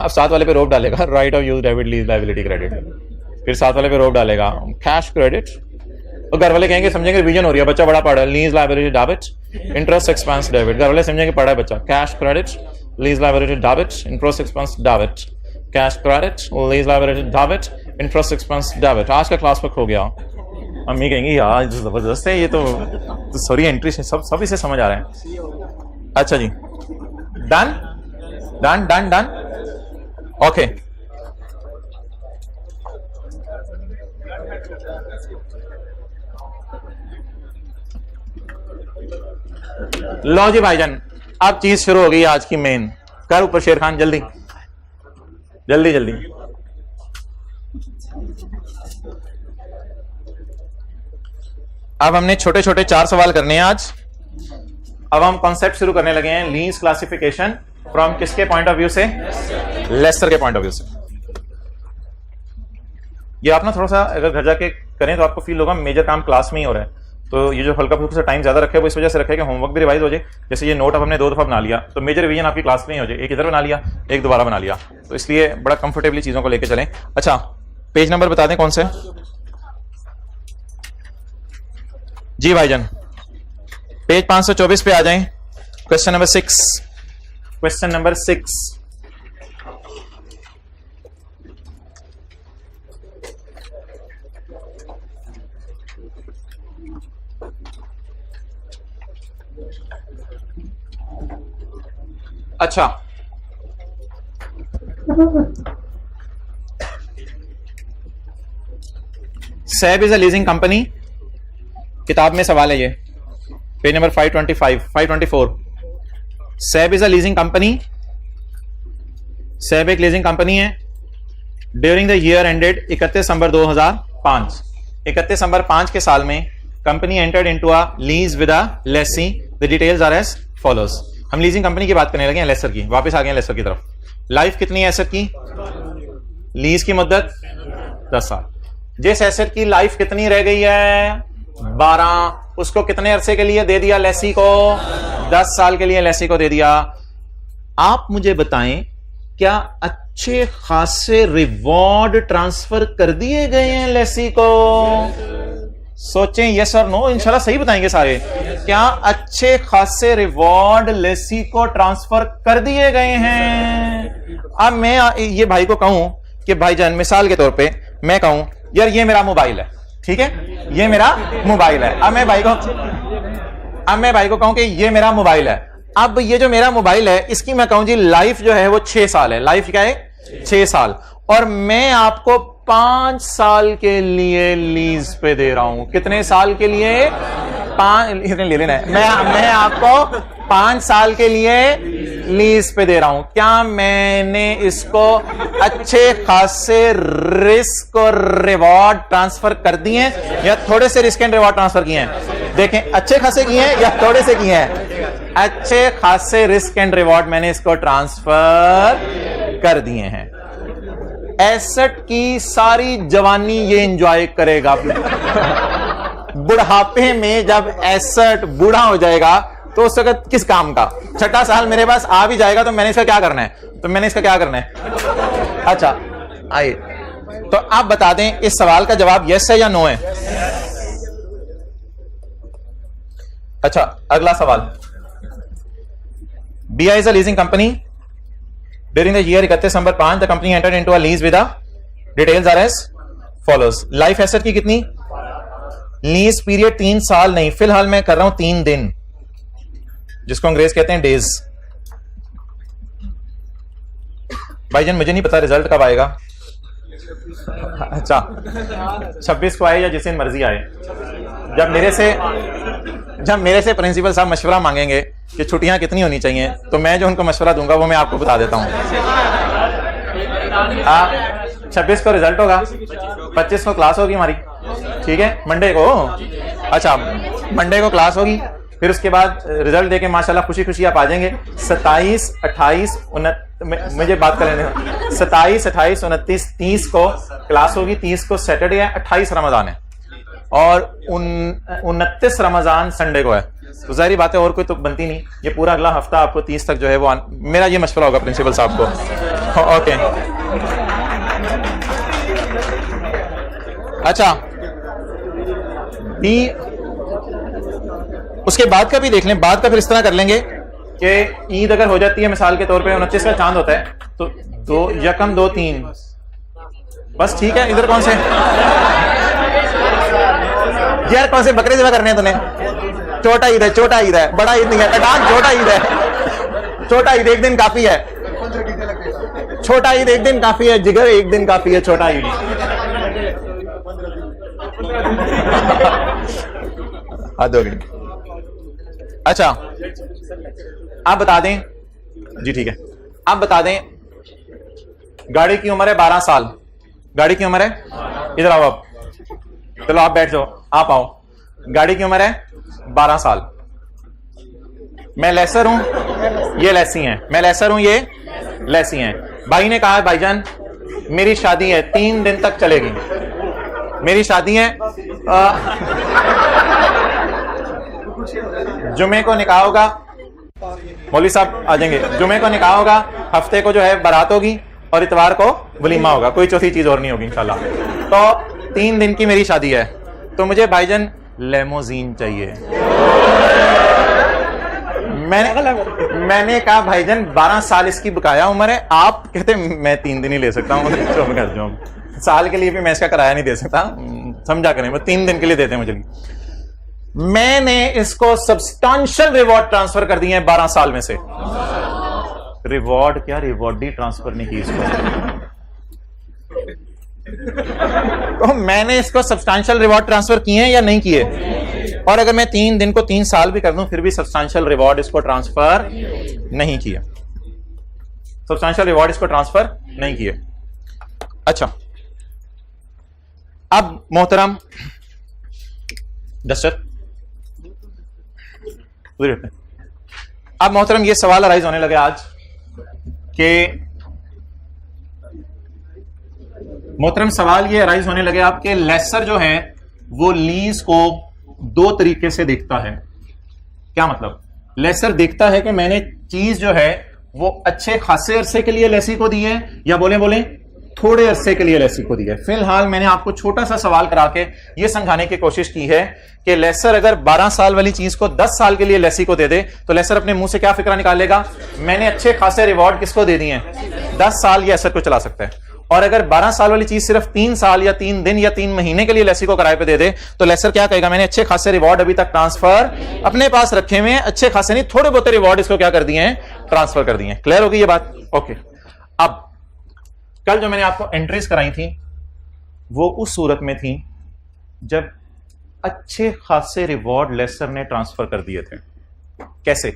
अब साथ वाले पे रोक डालेगा right of use debit lease liability credit, फिर साथ वाले पे रोक डालेगा कैश क्रेडिट। तो घर वाले कहेंगे समझेंगे रिवीजन हो रही है, बच्चा बड़ा पढ़ा है, lease liability debit, interest expense debit. घर वाले समझेंगे पढ़ा है बच्चा, cash credit, lease liability debit, interest expense debit, cash credit, lease liability debit, interest expense debit. आज का क्लास वर्क हो गया। अम्मी कहेंगी यार जबरदस्त है ये तो सॉरी एंट्री से सब इसे समझ आ रहा है। अच्छा जी, done done done done. Okay, लो जी भाईजान, अब चीज शुरू हो गई आज की मेन। कर ऊपर शेर खान, जल्दी जल्दी जल्दी। अब हमने छोटे छोटे 4 सवाल करने हैं आज। अब हम कॉन्सेप्ट शुरू करने लगे हैं, लीज क्लासिफिकेशन फ्रॉम किसके पॉइंट ऑफ व्यू से? लेसर के पॉइंट ऑफ व्यू से। ये आप ना थोड़ा सा अगर घर जाके करें तो आपको फील होगा मेजर काम क्लास में ही हो रहा है। तो ये जो हल्का फुल्का सा टाइम ज्यादा रखे वो इस वजह से रखे कि होमवर्क भी रिवाइज हो जाए। जैसे ये नोट अब हमने 2 दफा बना लिया तो मेजर रिवीजन आपकी क्लास में ही हो जाए। एक इधर बना लिया, एक दोबारा बना लिया, तो इसलिए बड़ा कंफर्टेबली चीजों को लेकर चलें। अच्छा, पेज नंबर बता दें कौन से? जी भाईजान, पेज 524 पे आ जाएं। Question number 6। Question number 6। अच्छा, Saab is a leasing company, किताब में सवाल है ये, page number 524। Saab is a leasing company, Saab एक लीजिंग कंपनी है। During the year ended 31 December 2005, 31 दिसंबर 5 के साल में company entered into a lease with a lessee, the details are as follows. हम लीजिंग कंपनी की बात करने लगे हैं, लेसर की, वापस आ गए लेसर की तरफ। लाइफ कितनी है एसेट की? लीज की मुद्दत 10 साल। जिस एसेट की लाइफ कितनी रह गई है? 12, उसको कितने अरसे के लिए दे दिया लेसी को? 10 साल के लिए लेसी को दे दिया। आप मुझे बताएं, क्या अच्छे खासे रिवॉर्ड ट्रांसफर कर दिए गए हैं लेसी को? सोचें यस और नो, इंशाल्लाह सही बताएंगे सारे। क्या अच्छे खासे रिवॉर्ड लेसी को ट्रांसफर कर दिए गए हैं? अब मैं ये भाई को कहूं कि भाईजान, मिसाल के तौर पे मैं कहूं यार ये मेरा मोबाइल है, ठीक है, ये मेरा मोबाइल है। अब मैं भाई को कहूं कि ये मेरा मोबाइल है। अब ये जो मेरा मोबाइल है इसकी मैं कहूं जी लाइफ जो है वो 6 साल है। लाइफ क्या है? 6 साल। और मैं आपको 5 साल के लिए लीज पे दे रहा हूं। कितने साल के लिए? 5 ले लेना है। मैं आपको 5 साल के लिए लीज पे दे रहा हूं। क्या मैंने इसको अच्छे खासे रिस्क और रिवॉर्ड ट्रांसफर कर दिए हैं या थोड़े से रिस्क एंड रिवॉर्ड ट्रांसफर किए हैं? देखें, अच्छे खासे किए हैं या थोड़े से किए हैं? अच्छे खासे रिस्क एंड रिवॉर्ड मैंने इसको ट्रांसफर कर दिए हैं। एसेट की सारी जवानी ये एंजॉय करेगा। बुढ़ापे में जब एसेट बूढ़ा हो जाएगा तो उस वक्त किस काम का? 6ठा साल मेरे पास आ भी जाएगा तो मैंने इसका क्या करना है? अच्छा आइए, तो आप बता दें इस सवाल का जवाब यस है या नो है? अच्छा, अगला सवाल। BI is a leasing company. During the year 31 December 5, the company entered into a lease with a details are as follows. Life asset की कितनी? लीज पीरियड 3 साल नहीं, फिलहाल मैं कर रहा हूं 3 दिन, जिसको अंग्रेज कहते हैं डेज। भाईजान मुझे नहीं पता रिजल्ट कब आएगा। अच्छा, 26 को आए या जिस दिन मर्जी आए। जब मेरे से प्रिंसिपल साहब मशवरा मांगेंगे कि छुट्टियां कितनी होनी चाहिए, तो मैं जो उनको मशवरा दूंगा वो मैं आपको बता देता हूं। 26 को रिजल्ट होगा, 25 को क्लास होगी हमारी, ठीक है, मंडे को। अच्छा, मंडे को क्लास होगी, फिर उसके बाद रिजल्ट देके माशाल्लाह खुशी खुशी आप आ जाएंगे। 27, 28, 29, मुझे बात कर लेने, 27, 28, 29, 30 को क्लास होगी, 30 को सैटरडे है, 28 रमजान है और 29 रमजान संडे को है। तो जाहिर बात है और कोई तो बनती नहीं। ये पूरा अगला हफ्ता आपको 30 तक जो है वो मेरा ये मशवरा होगा प्रिंसिपल साहब को। ओके, अच्छा, उसके बाद का भी देख लें। बाद का फिर इस तरह कर लेंगे कि ईद अगर हो जाती है मिसाल के तौर पे 29 का चांद होता है तो 2 यकम 2 3 बस, ठीक है। इधर कौन से यार, कौन से बकरे ज़िबा करने हैं तूने? छोटा ईद है, छोटा ईद है, बड़ा ईद नहीं है, कटान छोटा ईद है। छोटा ईद एक दिन काफी है, छोटा ईद एक दिन काफी है, जिगर एक दिन काफी है, छोटा ईद। हद हो गई। अच्छा, आप बता दें जी, ठीक है, आप बता दें गाड़ी की उम्र है 12 साल। गाड़ी की उम्र है, इधर आओ आप, चलो आप बैठ जाओ, आप आओ। गाड़ी की उम्र है 12 साल। मैं लेसर हूं, ये लेसी हैं। मैं लेसर हूं, ये लेसी हैं। भाई ने कहा भाईजान मेरी शादी है, 3 दिन तक चलेगी, मेरी शादी है, जुमे को निकाह होगा, मौलवी साहब आ जाएंगे, जुमे को निकाह होगा, हफ्ते को जो है बारात होगी और इतवार को वलीमा होगा, कोई चौथी चीज और नहीं होगी इंशाल्लाह। तो 3 दिन की मेरी शादी है, तो मुझे भाईजान लेमोजीन चाहिए। मैंने कहा भाईजान 12 साल इसकी बकाया उम्र है, आप कहते मैं 3 दिन ही ले सकता हूँ। चुप कर जाओ, साल के लिए भी मैं इसका किराया नहीं दे सकता, समझा करें, वो 3 दिन के लिए देते हैं मुझे। मैंने इसको सब्सटेंशियल रिवॉर्ड ट्रांसफर कर दिए हैं 12 साल में से। रिवॉर्ड क्या, रिवॉर्ड ही ट्रांसफर नहीं की इसको। तो मैंने इसको सब्सटेंशियल रिवॉर्ड ट्रांसफर किए हैं या नहीं किए? और अगर मैं 3 दिन को 3 साल भी कर दूं फिर भी सब्सटेंशियल रिवॉर्ड इसको ट्रांसफर नहीं किया, सब्सटेंशियल रिवॉर्ड इसको ट्रांसफर नहीं किए। अच्छा, अब मोहतरम डस्टर अब मोहतरम ये सवाल अराइज होने लगे आज कि मोहतरम सवाल ये अराइज होने लगे आपके लेसर जो है वो लीज को दो तरीके से देखता है। क्या मतलब? लेसर देखता है कि मैंने चीज जो है वो अच्छे खासे अरसे के लिए लेसी को दी है या बोले थोड़े अरसे के लिए लेसी को दी है। फिलहाल मैंने आपको छोटा सा सवाल करा के ये समझाने की कोशिश की है कि लेसर अगर 12 साल वाली चीज को 10 साल के लिए लेसी को दे दे तो लेसर अपने मुंह से क्या फिक्रा निकालेगा? मैंने अच्छे खासे रिवॉर्ड किसको दे दिए हैं? 10 साल ये एसेट को चला सकता है। और अगर 12 साल वाली चीज सिर्फ 3 साल या 3 दिन या 3 महीने के लिए लेसी को किराए पे दे दे तो लेसर क्या कहेगा? मैंने अच्छे खासे रिवॉर्ड अभी तक ट्रांसफर अपने पास रखे हुए हैं, अच्छे खासे नहीं, थोड़े बहुत रिवॉर्ड इसको क्या कर दिए हैं? ट्रांसफर कर दिए हैं। क्लियर होगी ये बात? ओके। अब कल जो मैंने आपको एंट्रीज कराई थी वो उस सूरत में थी जब अच्छे खासे रिवॉर्ड लेसर ने ट्रांसफर कर दिए थे। कैसे?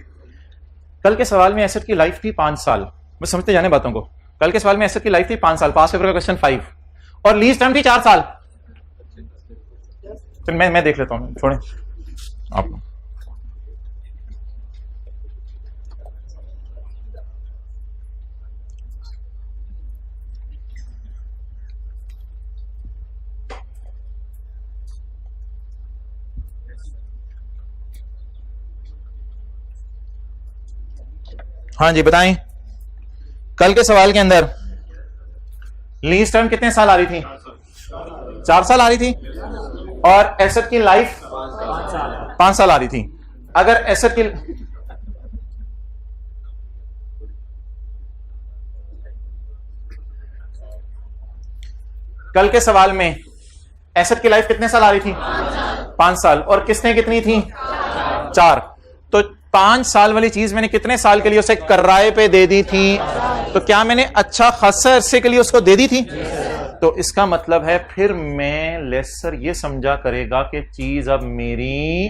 कल के सवाल में एसेट की लाइफ थी 5 साल। मैं समझते जाने बातों को। कल के सवाल में एसेट की लाइफ थी 5 साल, पास पेपर का क्वेश्चन 5, और लीज टाइम थी 4 साल। फिर मैं देख लेता हूं, छोड़ें आप। हाँ जी बताएं, कल के सवाल के अंदर लीज टर्म कितने साल आ रही थी? 4 साल आ रही थी, और एसेट की लाइफ 5 साल आ रही थी। अगर एसेट की कल के सवाल में एसेट की लाइफ कितने साल आ रही थी? 5 साल, और किसने कितनी थी? 4। तो 5 साल वाली चीज मैंने कितने साल के लिए उसे किराए पे दे दी थी? तो क्या मैंने अच्छा खासा अरसे के लिए उसको दे दी थी? तो इसका मतलब है फिर मैं लेसर ये समझा करेगा कि चीज अब मेरी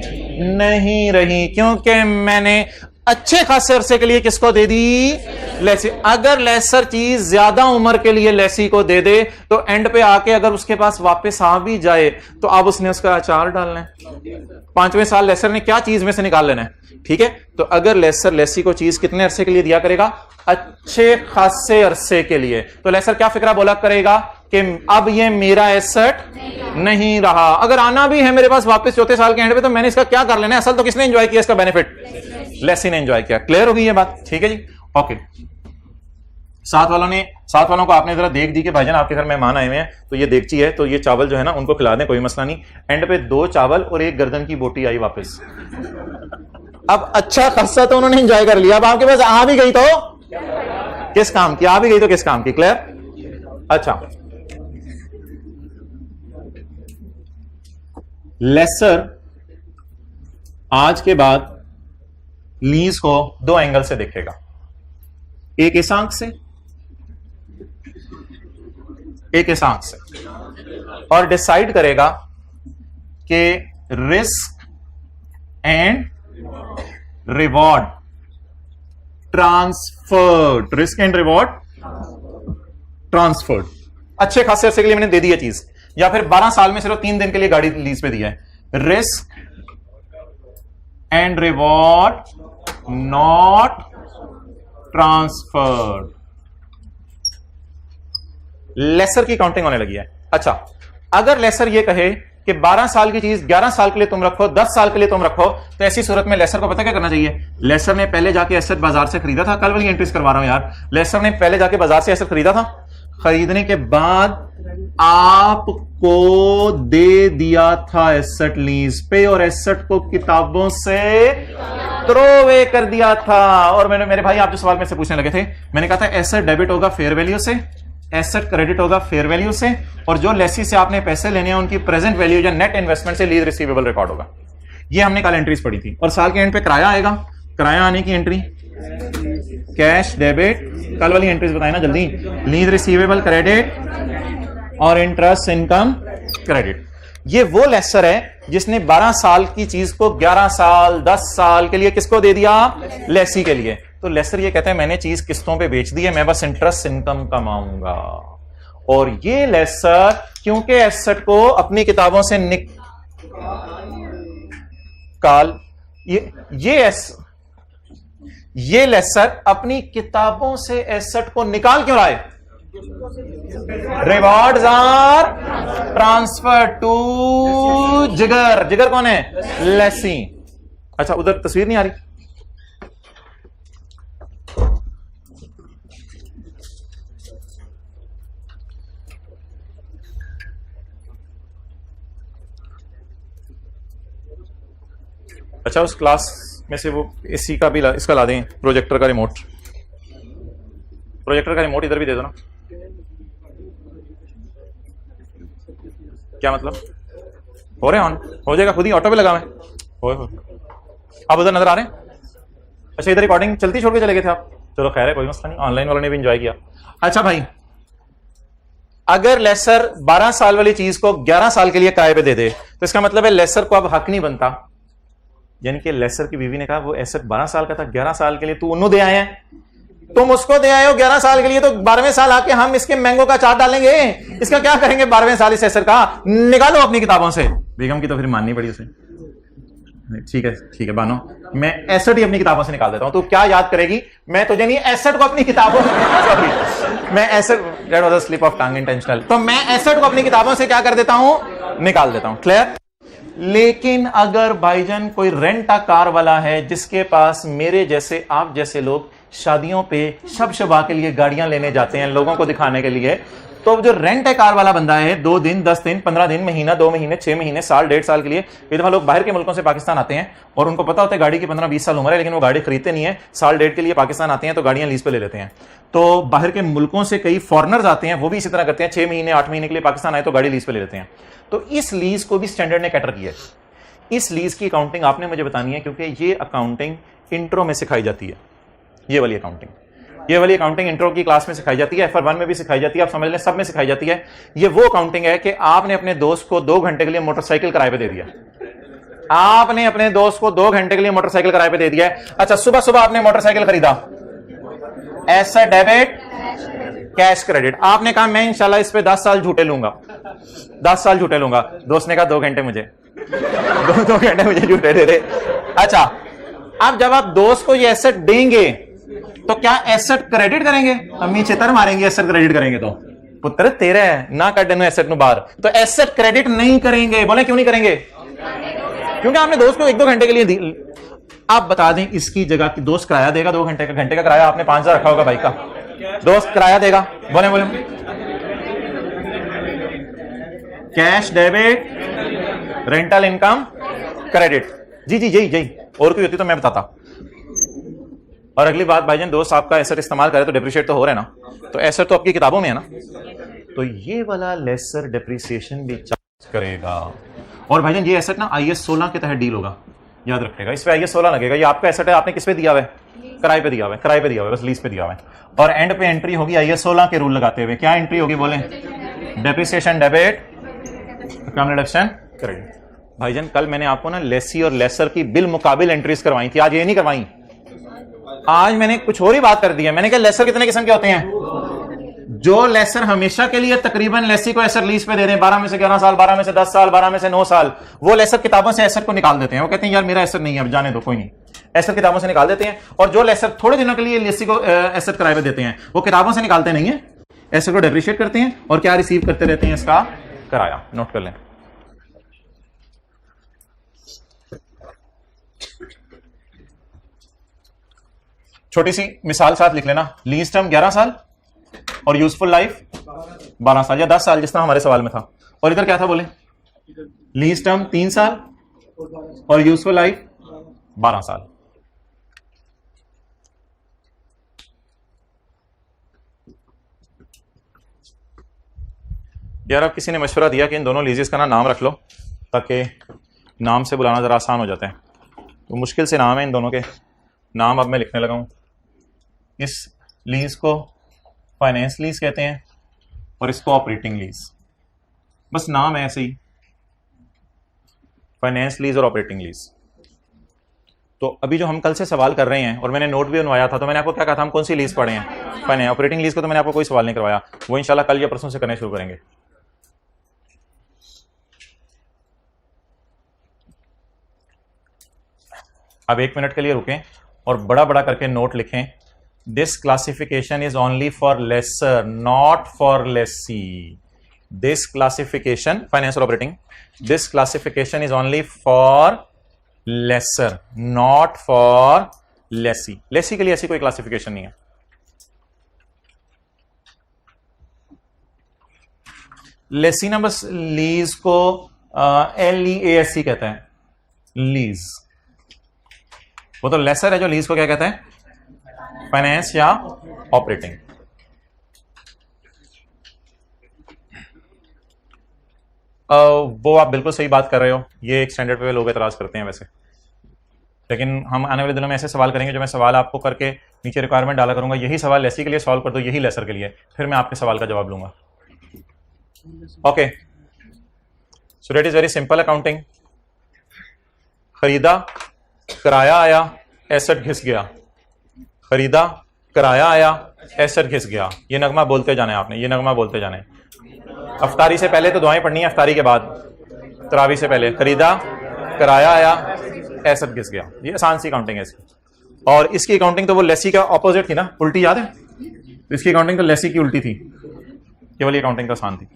नहीं रही, क्योंकि मैंने अच्छे खासे अरसे के लिए किसको दे दी? लेसी। अगर लेसर चीज ज्यादा उम्र के लिए लेसी को दे दे तो एंड पे आके अगर उसके पास वापस आ भी जाए तो अब उसने उसका अचार डालना है। 5वें साल लेसर ने क्या चीज में से निकाल लेना है? ठीक है, तो अगर लेसर लेसी को चीज कितने अरसे के लिए दिया करेगा? अच्छे खासे अरसे के लिए। तो लेसर क्या फिक्रा बोला करेगा कि अब ये मेरा एसेट नहीं रहा। अगर आना भी है मेरे पास वापस 4थे साल के एंड पे तो मैंने इसका क्या कर लेना है? असल तो किसने एंजॉय किया इसका बेनिफिट? लेसी ने एंजॉय किया। क्लियर होगी ये बात? ठीक है जी, ओके। साथ वालों को आपने जरा देख दी कि भाईजान आपके घर मेहमान आए हुए हैं, तो ये देगची है, तो ये चावल जो है ना उनको खिला दें, कोई मसला नहीं। एंड पे 2 चावल और 1 गर्दन की बोटी आई वापस। अब अच्छा खासा तो उन्होंने एंजॉय कर लिया। अब आपके पास आ भी गई तो किस काम की? आ भी गई तो किस काम की? क्लियर? अच्छा, लेसर आज के बाद लीज को 2 एंगल से देखेगा, एक इस आंख से, एक इस आंख से, और डिसाइड करेगा कि risk and reward transferred, risk and reward transferred, अच्छे खासे अरसे के लिए मैंने दे दी है चीज, या फिर 12 साल में सिर्फ 3 दिन के लिए गाड़ी लीज पे दिया है। Risk and reward not transferred. Lessor की काउंटिंग होने लगी है। अच्छा, अगर लेसर ये कहे कि 12 साल की चीज 11 साल के लिए तुम रखो, 10 साल के लिए तुम रखो, तो ऐसी सूरत में लेसर को पता क्या करना चाहिए? लेसर ने पहले जाके एसेट बाजार से खरीदा था। कल वाली एंट्रीज करवा रहा हूं यार। लेसर ने पहले जाके बाजार से एसेट खरीदा था, खरीदने के बाद आपको दे दिया था एसेट लीज पे, और एसेट को किताबों से थ्रोवे कर दिया था। और मैंने, मेरे भाई आप जो सवाल में से पूछने लगे थे, मैंने कहा था एसेट डेबिट होगा फेयर वैल्यू से, एसेट क्रेडिट होगा फेयर वैल्यू से, और जो लेसी से आपने पैसे लेने हैं उनकी प्रेजेंट वैल्यू या नेट इन्वेस्टमेंट से लीज रिसीवेबल रिकॉर्ड होगा। ये हमने कल एंट्रीज पढ़ी थी। और साल के एंड पे किराया आएगा, किराया आने की एंट्री कैश डेबिट, कल वाली एंट्रीज बताए ना जल्दी, लीज रिसीवेबल क्रेडिट और इंटरेस्ट इनकम क्रेडिट। ये वो लेसर है जिसने 12 साल की चीज को 11 साल 10 साल के लिए किसको दे दिया? लेसी के लिए। तो लेसर ये कहते हैं मैंने चीज किस्तों पे बेच दी है, मैं बस इंटरेस्ट इनकम कमाऊंगा। और ये लेसर क्योंकि एसेट को अपनी किताबों से काल ये लेसर अपनी किताबों से एसेट को निकाल क्यों रहा है? रिवॉर्ड्स आर ट्रांसफर टू जिगर। जिगर कौन है? लेसी। अच्छा, उधर तस्वीर नहीं आ रही। अच्छा, उस क्लास में से वो इसी का भी इसका ला दें, प्रोजेक्टर का रिमोट। प्रोजेक्टर का रिमोट इधर भी दे दो ना। क्या मतलब? हो रहे ऑन? हो जाएगा, खुद ही ऑटो पे लगा मैं। हो अब उधर नजर आ रहे हैं? अच्छा, इधर रिकॉर्डिंग चलती छोड़ के चले गए थे आप? चलो खैर है, कोई मसला नहीं, ऑनलाइन वालों ने भी एंजॉय किया। अच्छा भाई, अगर लेसर 12 साल वाली चीज को 11 साल के लिए किराए पे दे दे तो इसका मतलब है लेसर को अब हक नहीं बनता। यानी कि लेसर की बीवी ने कहा वो एसेट 12 साल का था, 11 साल के लिए तू उन्हों दे आए हैं, तुम उसको दे आए हो 11 साल के लिए, तो 12वें साल आके हम इसके मैंगो का चाट डालेंगे। इसका क्या करेंगे 12वें साल इस एसेट का? निकालो अपनी किताबों से। बेगम की तो फिर माननी पड़ी उसे। ठीक है ठीक है बानो, मैं एसेट ही अपनी किताबों से निकाल देता हूं। तू क्या याद करेगी? मैं तुझे नहीं, एसेट को अपनी किताबों सॉरी मैं asset, that was a slip of tongue, intentional. तो मैं एसेट को अपनी किताबों से क्या कर देता हूं? निकाल देता हूं। क्लियर? लेकिन अगर भाईजान कोई रेंट आ कार वाला है जिसके पास मेरे जैसे आप जैसे लोग शादियों पे शब शबा के लिए गाड़ियां लेने जाते हैं लोगों को दिखाने के लिए, तो जो रेंट है कार वाला बंदा है 2 दिन 10 दिन 15 दिन महीना 2 महीने 6 महीने साल 1.5 साल के लिए, कई दफा लोग बाहर के मुल्कों से पाकिस्तान आते हैं और उनको पता होता है गाड़ी की 15-20 साल उम्र है, लेकिन वो गाड़ी खरीदते नहीं है, साल 1.5 के लिए पाकिस्तान आते हैं तो गाड़ियां लीज पे ले लेते हैं। तो बाहर के मुल्कों से कई फॉरनर्स आते हैं, वो भी इसी तरह करते हैं, 6 महीने 8 महीने के लिए पाकिस्तान आए तो गाड़ी लीज पे ले लेते हैं। तो इस लीज को भी स्टैंडर्ड ने कैटर किया है। इस लीज की अकाउंटिंग आपने मुझे बतानी है, क्योंकि ये अकाउंटिंग इंट्रो में सिखाई जाती है। ये वाली अकाउंटिंग इंट्रो की क्लास में सिखाई जाती है, FR1 में भी सिखाई जाती है, आप समझ लें सब में सिखाई जाती है। ये वो अकाउंटिंग है कि आपने अपने दोस्त को 2 घंटे के लिए मोटरसाइकिल किराए पे दे दिया। आपने अपने दोस्त को 2 घंटे के लिए मोटरसाइकिल किराए पे दे दिया है। अच्छा, सुबह सुबह आपने मोटरसाइकिल खरीदा, एसेट डेबिट कैश क्रेडिट। आपने कहा मैं इंशाल्लाह इस पे 10 साल झूठे लूंगा, 10 साल झूठे लूंगा। दोस्त ने कहा 2 घंटे मुझे 2 घंटे मुझे झूठे दे दे। अच्छा, अब जब आप दोस्त को ये एसेट देंगे तो क्या एसेट क्रेडिट करेंगे? अम्मी चितर मारेंगे एसेट क्रेडिट करेंगे तो। पुत्र तेरे ना कर देनो एसेट नु बाहर, तो एसेट क्रेडिट नहीं करेंगे। बोले क्यों नहीं करेंगे? क्योंकि आपने दोस्त को 1-2 घंटे के लिए दी। आप बता दें इसकी जगह की दोस्त किराया देगा 2 घंटे का किराया आपने 5000 रखा होगा बाइक का, दोस्त किराया देगा। बोले cash debit rental income credit, जी यही और कोई होती तो मैं बताता। और अगली बात भाईजान, दोस्त आपका एसेट इस्तेमाल करे तो डिप्रिशिएट तो हो रहा है ना, तो एसेट तो आपकी किताबों में है ना, तो ये वाला लेसर डिप्रिसिएशन भी चार्ज करेगा। और भाईजान ये एसेट ना IS 16 के तहत डील होगा, याद रखिएगा। इस पे IS 16 लगेगा। ये आपका एसेट है, आपने किस पे दिया हुआ है? किराए पे दिया हुआ है, बस लीज पे दिया हुआ है। और एंड पे एंट्री होगी IS 16 के रूल लगाते हुए। क्या एंट्री होगी बोले? Depreciation debit, deduction credit. भाईजान कल मैंने आपको ना लेसी और लेसर की बिल मुकाबिल एंट्रीज करवाई थी, आज ये नहीं करवाई। आज मैंने कुछ और ही बात कर दी है। मैंने कहा लेसर कितने किस्म के होते हैं? जो लेसर हमेशा के लिए तकरीबन लेसी को एसेट लीज पे दे दें, 12 में से 11 साल, 12 में से 10 साल, 12 में से 9 साल, वो लेसर किताबों से एसेट को निकाल देते हैं। वो कहते हैं यार मेरा एसेट नहीं है, अब जाने दो, कोई नहीं, एसेट किताबों से निकाल देते हैं। और जो लेसर थोड़े दिनों के लिए लेसी को एसेट किराए पे देते हैं, वो किताबों से निकालते नहीं है, एसेट को डेप्रिशिएट करते हैं और क्या रिसीव करते रहते हैं? इसका किराया। नोट कर लें। छोटी सी मिसाल साथ लिख लेना। लीज टर्म 11 साल और यूजफुल लाइफ 12 साल या 10 साल, जिस तरह हमारे सवाल में था। और इधर क्या था बोले? लीज टर्म 3 साल और यूजफुल लाइफ 12 साल। यार अब किसी ने मशवरा दिया कि इन दोनों लीजेस का नाम रख लो ताकि नाम से बुलाना जरा आसान हो जाता है। तो मुश्किल से नाम है इन दोनों के, नाम अब मैं लिखने लगा हूं। इस लीज को फाइनेंस लीज कहते हैं और इसको ऑपरेटिंग लीज, बस नाम है ऐसे ही, फाइनेंस लीज और ऑपरेटिंग लीज। तो अभी जो हम कल से सवाल कर रहे हैं और मैंने नोट भी बनवाया था, तो मैंने आपको क्या कहा था? हम कौन सी लीज पढ़े हैं? फाइनेंस। ऑपरेटिंग लीज को तो मैंने आपको कोई सवाल नहीं करवाया, वो इंशाल्लाह कल या परसों से करने शुरू करेंगे। अब 1 मिनट के लिए रुकें और बड़ा बड़ा करके नोट लिखें। This classification is only for lessor, not for lessee. This classification, financial operating, this classification is only for lessor, not for lessee. Lessee के लिए ऐसी कोई क्लासिफिकेशन नहीं है। लेसी ना बस लीज को LEASE कहता है, लीज। वो तो लेसर है जो लीज को क्या कहता है, फाइनेंस या ऑपरेटिंग। वो आप बिल्कुल सही बात कर रहे हो, ये एक स्टैंडर्ड पे लोग एतराज करते हैं वैसे, लेकिन हम आने वाले दिनों में ऐसे सवाल करेंगे जो मैं सवाल आपको करके नीचे रिक्वायरमेंट डाला करूंगा, यही सवाल लेसी के लिए सॉल्व कर दो, यही लेसर के लिए, फिर मैं आपके सवाल का जवाब लूंगा। Okay, so that is very simple accounting. खरीदा, किराया आया, एसेट घिस गया। खरीदा, किराया आया, एसेट घिस गया। ये नगमा बोलते जाना है आपने, ये नगमा बोलते जाना है। अफ्तारी से पहले तो दुआएं पढ़नी है, अफ्तारी के बाद तरावी से पहले। खरीदा, किराया आया, एसेट घिस गया। ये आसान सी अकाउंटिंग है इसकी। और इसकी अकाउंटिंग तो वो लेसी का ऑपोजिट थी ना, उल्टी, याद है? इसकी अकाउंटिंग तो लेसी की उल्टी थी, केवल ये अकाउंटिंग तो आसान थी।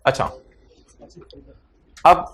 अच्छा, अब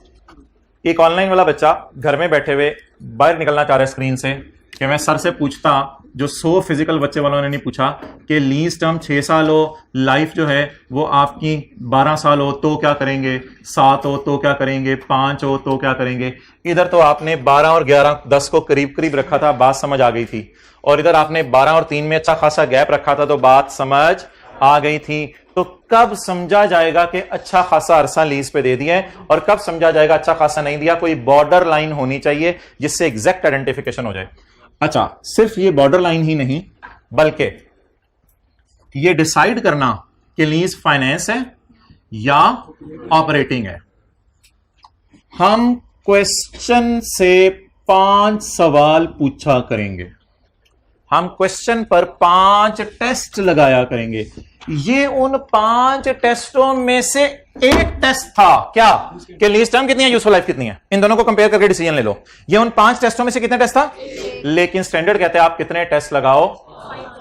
एक ऑनलाइन वाला बच्चा घर में बैठे हुए बाहर निकलना चाह रहा है स्क्रीन से कि मैं सर से पूछता, जो 100 फिजिकल बच्चे वालों ने नहीं पूछा, कि लीज टर्म 6 साल हो, लाइफ जो है वो आपकी 12 साल हो तो क्या करेंगे, 7 हो तो क्या करेंगे, 5 हो तो क्या करेंगे। इधर तो आपने 12 और 11, 10 को करीब करीब रखा था, बात समझ आ गई थी, और इधर आपने 12 और 3 में अच्छा खासा गैप रखा था तो बात समझ आ गई थी। तो कब समझा जाएगा कि अच्छा खासा अरसा लीज पे दे दिया है, और कब समझा जाएगा अच्छा खासा नहीं दिया? कोई बॉर्डर लाइन होनी चाहिए जिससे एग्जैक्ट आइडेंटिफिकेशन हो जाए। अच्छा, सिर्फ ये बॉर्डर लाइन ही नहीं, बल्कि ये डिसाइड करना कि लीज फाइनेंस है या ऑपरेटिंग है। हम क्वेश्चन से 5 सवाल पूछा करेंगे, हम क्वेश्चन पर 5 टेस्ट लगाया करेंगे। ये उन 5 टेस्टों में से एक टेस्ट था, क्या, कि लीज टर्म कितनी है, यूजफुल लाइफ कितनी है, इन दोनों को कंपेयर करके डिसीजन ले लो। ये उन 5 टेस्टों में से कितने टेस्ट था? लेकिन स्टैंडर्ड कहते हैं आप कितने टेस्ट लगाओ?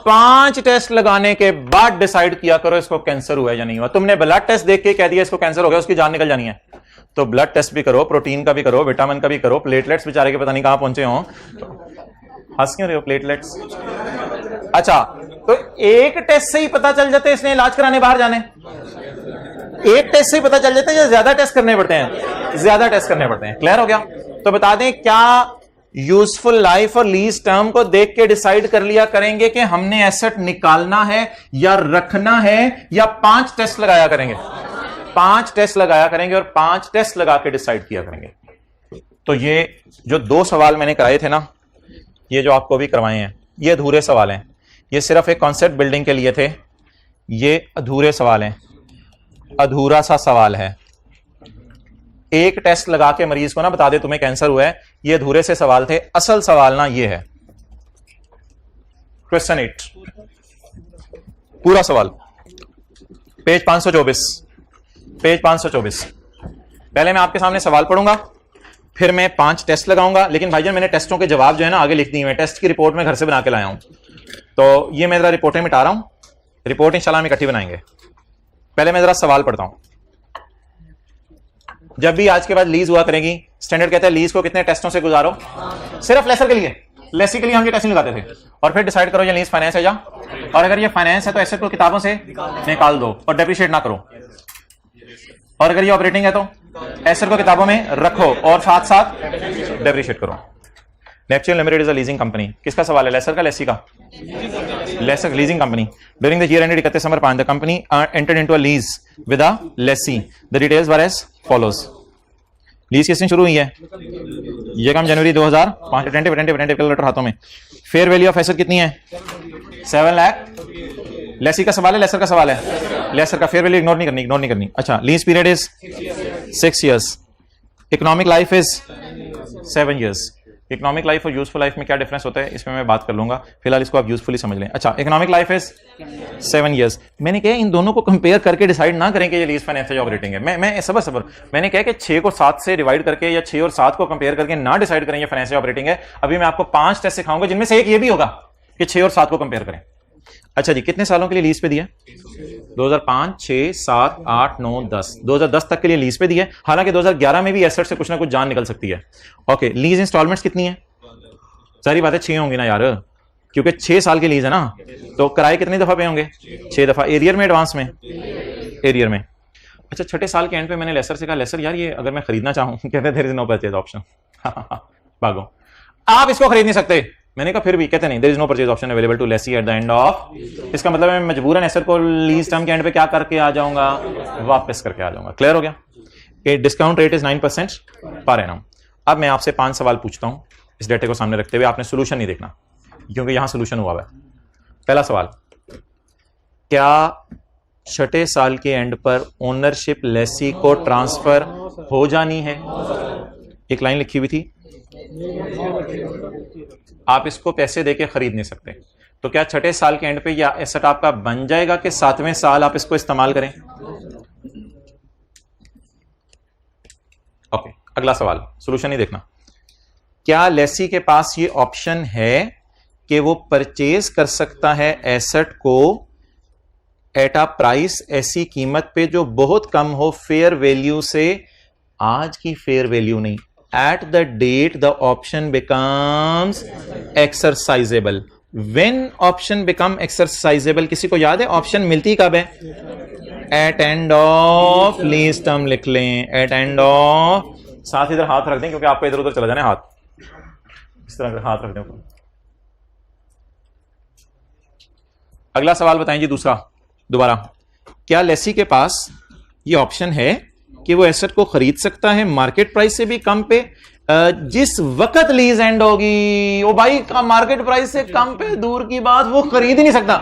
5 टेस्ट लगाने के बाद डिसाइड किया करो इसको कैंसर हुआ है या नहीं हुआ। तुमने ब्लड टेस्ट देख के कह दिया इसको कैंसर हो गया, उसकी जान निकल जानी है, तो ब्लड टेस्ट भी करो, प्रोटीन का भी करो, विटामिन का भी करो, प्लेटलेट्स बेचारे के पता नहीं कहां पहुंचे हो, हंस क्यों रहे हो, प्लेटलेट्स। अच्छा, तो एक टेस्ट से ही पता चल जाते इसने इलाज कराने बाहर जाने, एक टेस्ट से ही पता चल जाता है या ज्यादा टेस्ट करने पड़ते हैं? ज्यादा टेस्ट करने पड़ते हैं। क्लियर हो गया? तो बता दें, क्या यूजफुल लाइफ और लीज टर्म को देख के डिसाइड कर लिया करेंगे कि हमने एसेट निकालना है या रखना है, या 5 टेस्ट लगाया करेंगे? 5 टेस्ट लगाया करेंगे और 5 टेस्ट लगा के डिसाइड किया करेंगे। तो ये जो 2 सवाल मैंने कराए थे ना, ये जो आपको भी करवाए हैं, ये अधूरे सवाल हैं। ये सिर्फ एक कॉन्सेप्ट बिल्डिंग के लिए थे, ये अधूरे सवाल हैं, अधूरा सा सवाल है। एक टेस्ट लगा के मरीज को ना बता दे तुम्हें कैंसर हुआ है, ये अधूरे से सवाल थे। असल सवाल ना ये है, क्वेश्चन 8 पूरा सवाल, पेज 524, पेज 524। पहले मैं आपके सामने सवाल पढ़ूंगा, फिर मैं 5 टेस्ट लगाऊंगा। लेकिन भाईजान मैंने टेस्टों के जवाब जो है ना आगे लिख दिए, मैं टेस्ट की रिपोर्ट में घर से बना के लाया हूं, तो ये मैं जरा रिपोर्टें मिटा रहा हूं, रिपोर्ट इंशाल्लाह हम इकट्ठी बनाएंगे। पहले मैं जरा सवाल पढ़ता हूं। जब भी आज के बाद लीज हुआ करेगी, स्टैंडर्ड कहता है लीज को कितने टेस्टों से गुजारो? सिर्फ लेसर के लिए, लेसी के लिए हम ये टेस्ट नहीं लगाते थे, और फिर डिसाइड करो ये लीज फाइनेंस है या, और अगर ये फाइनेंस है तो एसेट को किताबों से निकाल दो और डेप्रिशिएट ना करो, और अगर ये ऑपरेटिंग है तो एसेट को किताबों में रखो और साथ साथ डेप्रिशिएट करो। Neptune limited is a leasing company. किसका सवाल है, लेसर का, लेसी का? Lessor, leasing company. During the year ended 31 December 5 the company entered into a lease with a lessee. The details were as follows. Lease किस दिन शुरू हुई है? ये काम जनवरी 2005। अटेंटिव कैलकुलेटर हाथों में। फेयर वैल्यू ऑफ एसेट कितनी है? 7 लाख। लेसी का सवाल है, लेसर का सवाल है? लेसर का। फेयर वैल्यू इग्नोर नहीं करनी। अच्छा, lease period is 6 years, economic life is 7 years। Economic life और यूजफुल लाइफ में क्या डिफरेंस होता है इसमें मैं बात कर लूंगा, फिलहाल इसको आप यूजफुली समझ लें। अच्छा, इकोनॉमिक लाइफ इज 7 years। मैंने कहा इन दोनों को कंपेयर करके डिसाइड ना करें कि ये लीज फाइनेंशियल ऑपरेटिंग है। मैं सबर मैंने कहा कि 6 को 7 से डिवाइड करके या 6 और 7 को कंपेयर करके ना डिसाइड करें ये फाइनेंशियल ऑपरेटिंग है। अभी मैं आपको 5 टेस्ट सिखाऊंगा जिनमें से एक ये भी होगा कि 6 और 7 को कंपेयर करें। अच्छा जी, कितने सालों के लिए लीज पे दिया? 2005, 6, 7, 8, 9, 10, 2010 तक के लिए लीज पे दिया। हालांकि 2011 में भी एसेट से कुछ ना कुछ जान निकल सकती है। ओके, लीज इंस्टॉलमेंट्स कितनी है? सारी बातें 6 होंगी ना यार, क्योंकि 6 साल की लीज है ना। तो किराए कितनी दफा पे होंगे? 6 दफा। एरियर में, एडवांस में? एरियर में। अच्छा, छठे साल के एंड पे मैंने लेसर से कहा, लेसर यार ये अगर मैं खरीदना चाहूं, कहते there is no purchase option. भागो, आप इसको खरीद नहीं सकते। मैंने कहा फिर भी, कहते नहीं, there is no purchase option available to lessee at the end of. इसका मतलब मैं मजबूरन एसेट को लीज टर्म के एंड पे क्या करके आ जाऊंगा? वापस करके आ जाऊंगा। क्लियर हो गया कि discount rate is 9% per annum. अब मैं आपसे 5 सवाल पूछता हूं इस डेटे को सामने रखते हुए। आपने सोल्यूशन नहीं देखना क्योंकि यहां सोल्यूशन हुआ है। पहला सवाल, क्या छठे साल के एंड पर ओनरशिप लेसी को ट्रांसफर हो जानी है? एक लाइन लिखी हुई थी, आप इसको पैसे देके खरीद नहीं सकते। तो क्या छठे साल के एंड पे या एसेट आपका बन जाएगा कि 7वें साल आप इसको इस्तेमाल करें? ओके, अगला सवाल, सोल्यूशन नहीं देखना। क्या लेसी के पास ये ऑप्शन है कि वो परचेज कर सकता है एसेट को एट अ प्राइस, ऐसी कीमत पे जो बहुत कम हो फेयर वैल्यू से? आज की फेयर वैल्यू नहीं, at the date the option becomes exercisable। when option become exercisable, किसी को याद है ऑप्शन मिलती कब है? at end of lease term लिख लें, at end of। साथ इधर हाथ रख दें क्योंकि आपको इधर उधर चला जाना है हाथ, इस तरह हाथ रख दें। अगला सवाल बताएं जी, दूसरा दोबारा, क्या लेसी के पास ये ऑप्शन है कि वो एसेट को खरीद सकता है मार्केट प्राइस से भी कम पे जिस वक्त लीज एंड होगी? ओ भाई, मार्केट प्राइस से कम पे दूर की बात, वो खरीद ही नहीं सकता।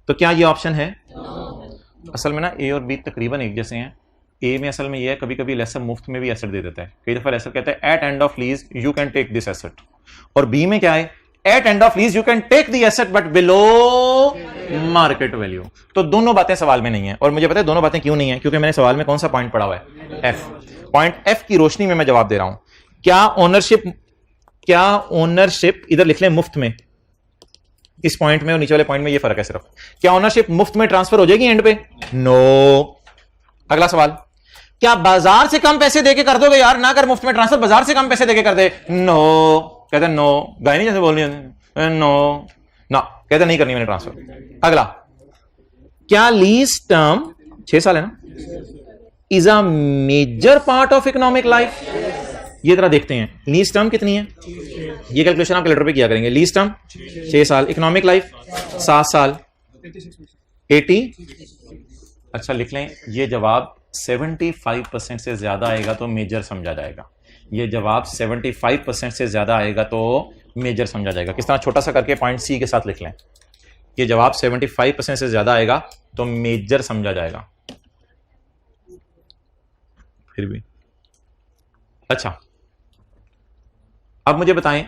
तो क्या ये ऑप्शन है? असल में ना ए और बी तकरीबन एक जैसे हैं। ए में असल में ये है, कभी कभी लेसर मुफ्त में भी एसेट दे देता है। कई दफा लेसर कहता है at end of lease you can take this asset, और बी में क्या है? At end of lease you can take the asset but below market value. तो दोनों बातें सवाल में नहीं है, और मुझे पता है दोनों बातें क्यों नहीं है, क्योंकि मैंने सवाल में कौन सा पॉइंट पढ़ा हुआ है? एफ। पॉइंट एफ की रोशनी में मैं जवाब दे रहा हूं। क्या ओनरशिप इधर लिख लें मुफ्त में, इस पॉइंट में और नीचे वाले पॉइंट में ये फर्क है सिर्फ। क्या ओनरशिप मुफ्त में ट्रांसफर हो जाएगी एंड पे? नो। अगला सवाल, क्या बाजार से कम पैसे देके कर दोगे? यार ना कर मुफ्त में ट्रांसफर, बाजार से कम पैसे देके कर दे। नो, कहते नो, गाय नहीं जैसे बोल रही है, नो ना, कहते नहीं करनी मैंने ट्रांसफर। अगला, क्या लीज टर्म 6 साल है ना, is a major part of economic life? ये जरा देखते हैं, लीज टर्म कितनी है? ये कैलकुलेशन आप कैलकुलेटर पे किया करेंगे। लीज टर्म 6 साल, इकोनॉमिक लाइफ 7 साल, 80। अच्छा लिख लें, ये जवाब 75% से ज्यादा आएगा तो मेजर समझा जाएगा। ये जवाब 75% से ज्यादा आएगा तो मेजर समझा जाएगा। किस तरह? छोटा सा करके पॉइंट सी के साथ लिख लें, ये जवाब 75% से ज्यादा आएगा तो मेजर समझा जाएगा। फिर भी अच्छा, अब मुझे बताएं,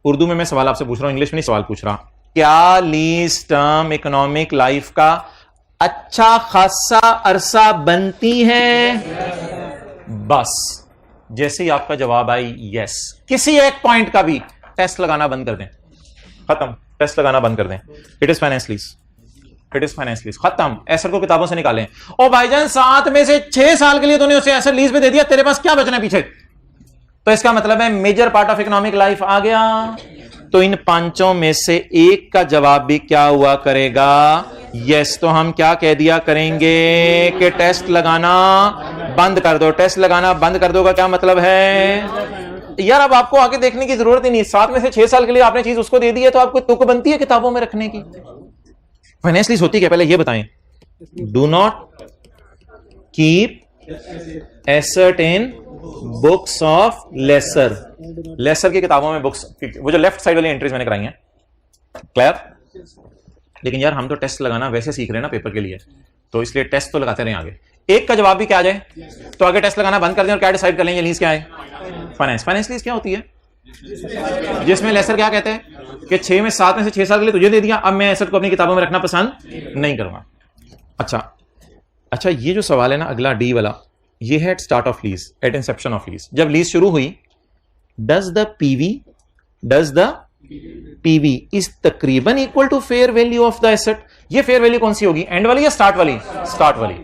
उर्दू में मैं सवाल आपसे पूछ रहा हूं, इंग्लिश में नहीं सवाल पूछ रहा। क्या लीज टर्म इकोनॉमिक लाइफ का अच्छा खासा अरसा बनती है? बस जैसे ही आपका जवाब आई यस, किसी एक पॉइंट का भी टेस्ट लगाना बंद कर दें, खत्म, टेस्ट लगाना बंद कर दें। It is finance lease, it is finance lease, खत्म। एसेट को किताबों से निकालें। ओ भाईजान, 7 में से 6 साल के लिए तूने उसे एसेट लीज पे दे दिया, तेरे पास क्या बचना पीछे? तो इसका मतलब है major part of economic life आ गया। तो इन 5 में से एक का जवाब भी क्या हुआ करेगा? यस। तो हम क्या कह दिया करेंगे कि टेस्ट लगाना बंद कर दो। टेस्ट लगाना बंद कर दो का क्या मतलब है? यार अब आपको आगे देखने की जरूरत ही नहीं। 7 में से 6 साल के लिए आपने चीज उसको दे दी है, तो आपको तुक बनती है किताबों में रखने की? फाइनेंस लीज होती क्या, पहले ये बताएं। Do not keep asset in books of lessor. Lessor की किताबों में बुक्स, वो जो लेफ्ट साइड वाली एंट्रीज मैंने कराई हैं, क्लियर? लेकिन यार हम तो टेस्ट लगाना वैसे सीख रहे हैं ना पेपर के लिए, तो इसलिए टेस्ट तो लगाते रहे आगे। एक का जवाब भी क्या आ जाए तो आगे टेस्ट लगाना बंद कर दें और क्या डिसाइड कर लेंगे लीज क्या है? फाइनेंस। फाइनेंस लीज क्या होती है? जिसमें लेसर क्या कहते हैं कि 6 में 7 में से 6 साल के लिए तुझे दे दिया, अब मैं एसेट को अपनी किताबों में रखना पसंद नहीं करूंगा। अच्छा, ये जो सवाल है ना अगला डी वाला, ये है at start of lease, at inception of lease, जब लीज शुरू हुई, डज द पीवी इज तकरीबन equal to fair value of the asset. ये फेयर वैल्यू कौन सी होगी, एंड वाली या स्टार्ट वाली? स्टार्ट वाली।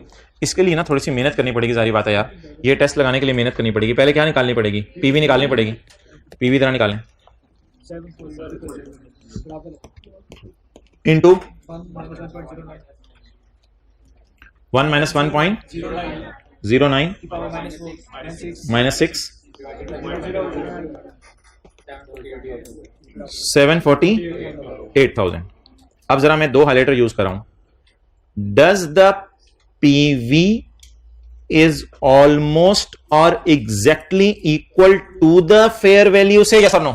इसके लिए ना थोड़ी सी मेहनत करनी पड़ेगी, सारी बात है यार, ये टेस्ट लगाने के लिए मेहनत करनी पड़ेगी। पहले क्या निकालनी पड़ेगी, पीवी निकालनी पड़ेगी, पीवी तरह निकालें इंटू 1 माइनस 1.09 माइनस 6 748,000। अब जरा मैं 2 हाइलाइटर यूज कर रहा हूं। Does the PV is almost और exactly equal to the fair value से, यस और no?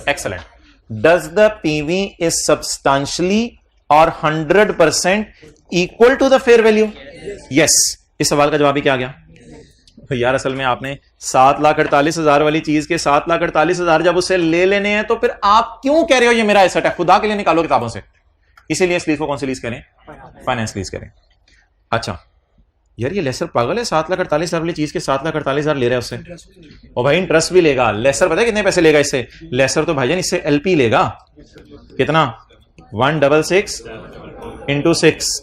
Excellent. Does the PV is substantially और 100% equal to the fair value? Yes. इस सवाल का जवाब ही क्या गया यार, असल में आपने 7,48,000 वाली चीज के 7,48,000 जब उससे ले लेने हैं तो फिर आप क्यों कह रहे हो ये मेरा एसेट है? खुदा के लिए निकालो किताबों से। इसीलिए इस लीज को कौन सी लीज करें? फाइनेंस लीज करें। अच्छा यार, ये लेसर पागल है, 7,48,000 वाली चीज के 7,48,000 ले रहा है उससे, और भाई इंटरेस्ट भी लेगा। लेसर पता है कितने पैसे लेगा इससे? लेसर तो भाईजान इससे एलपी लेगा कितना, 166 इंटू 6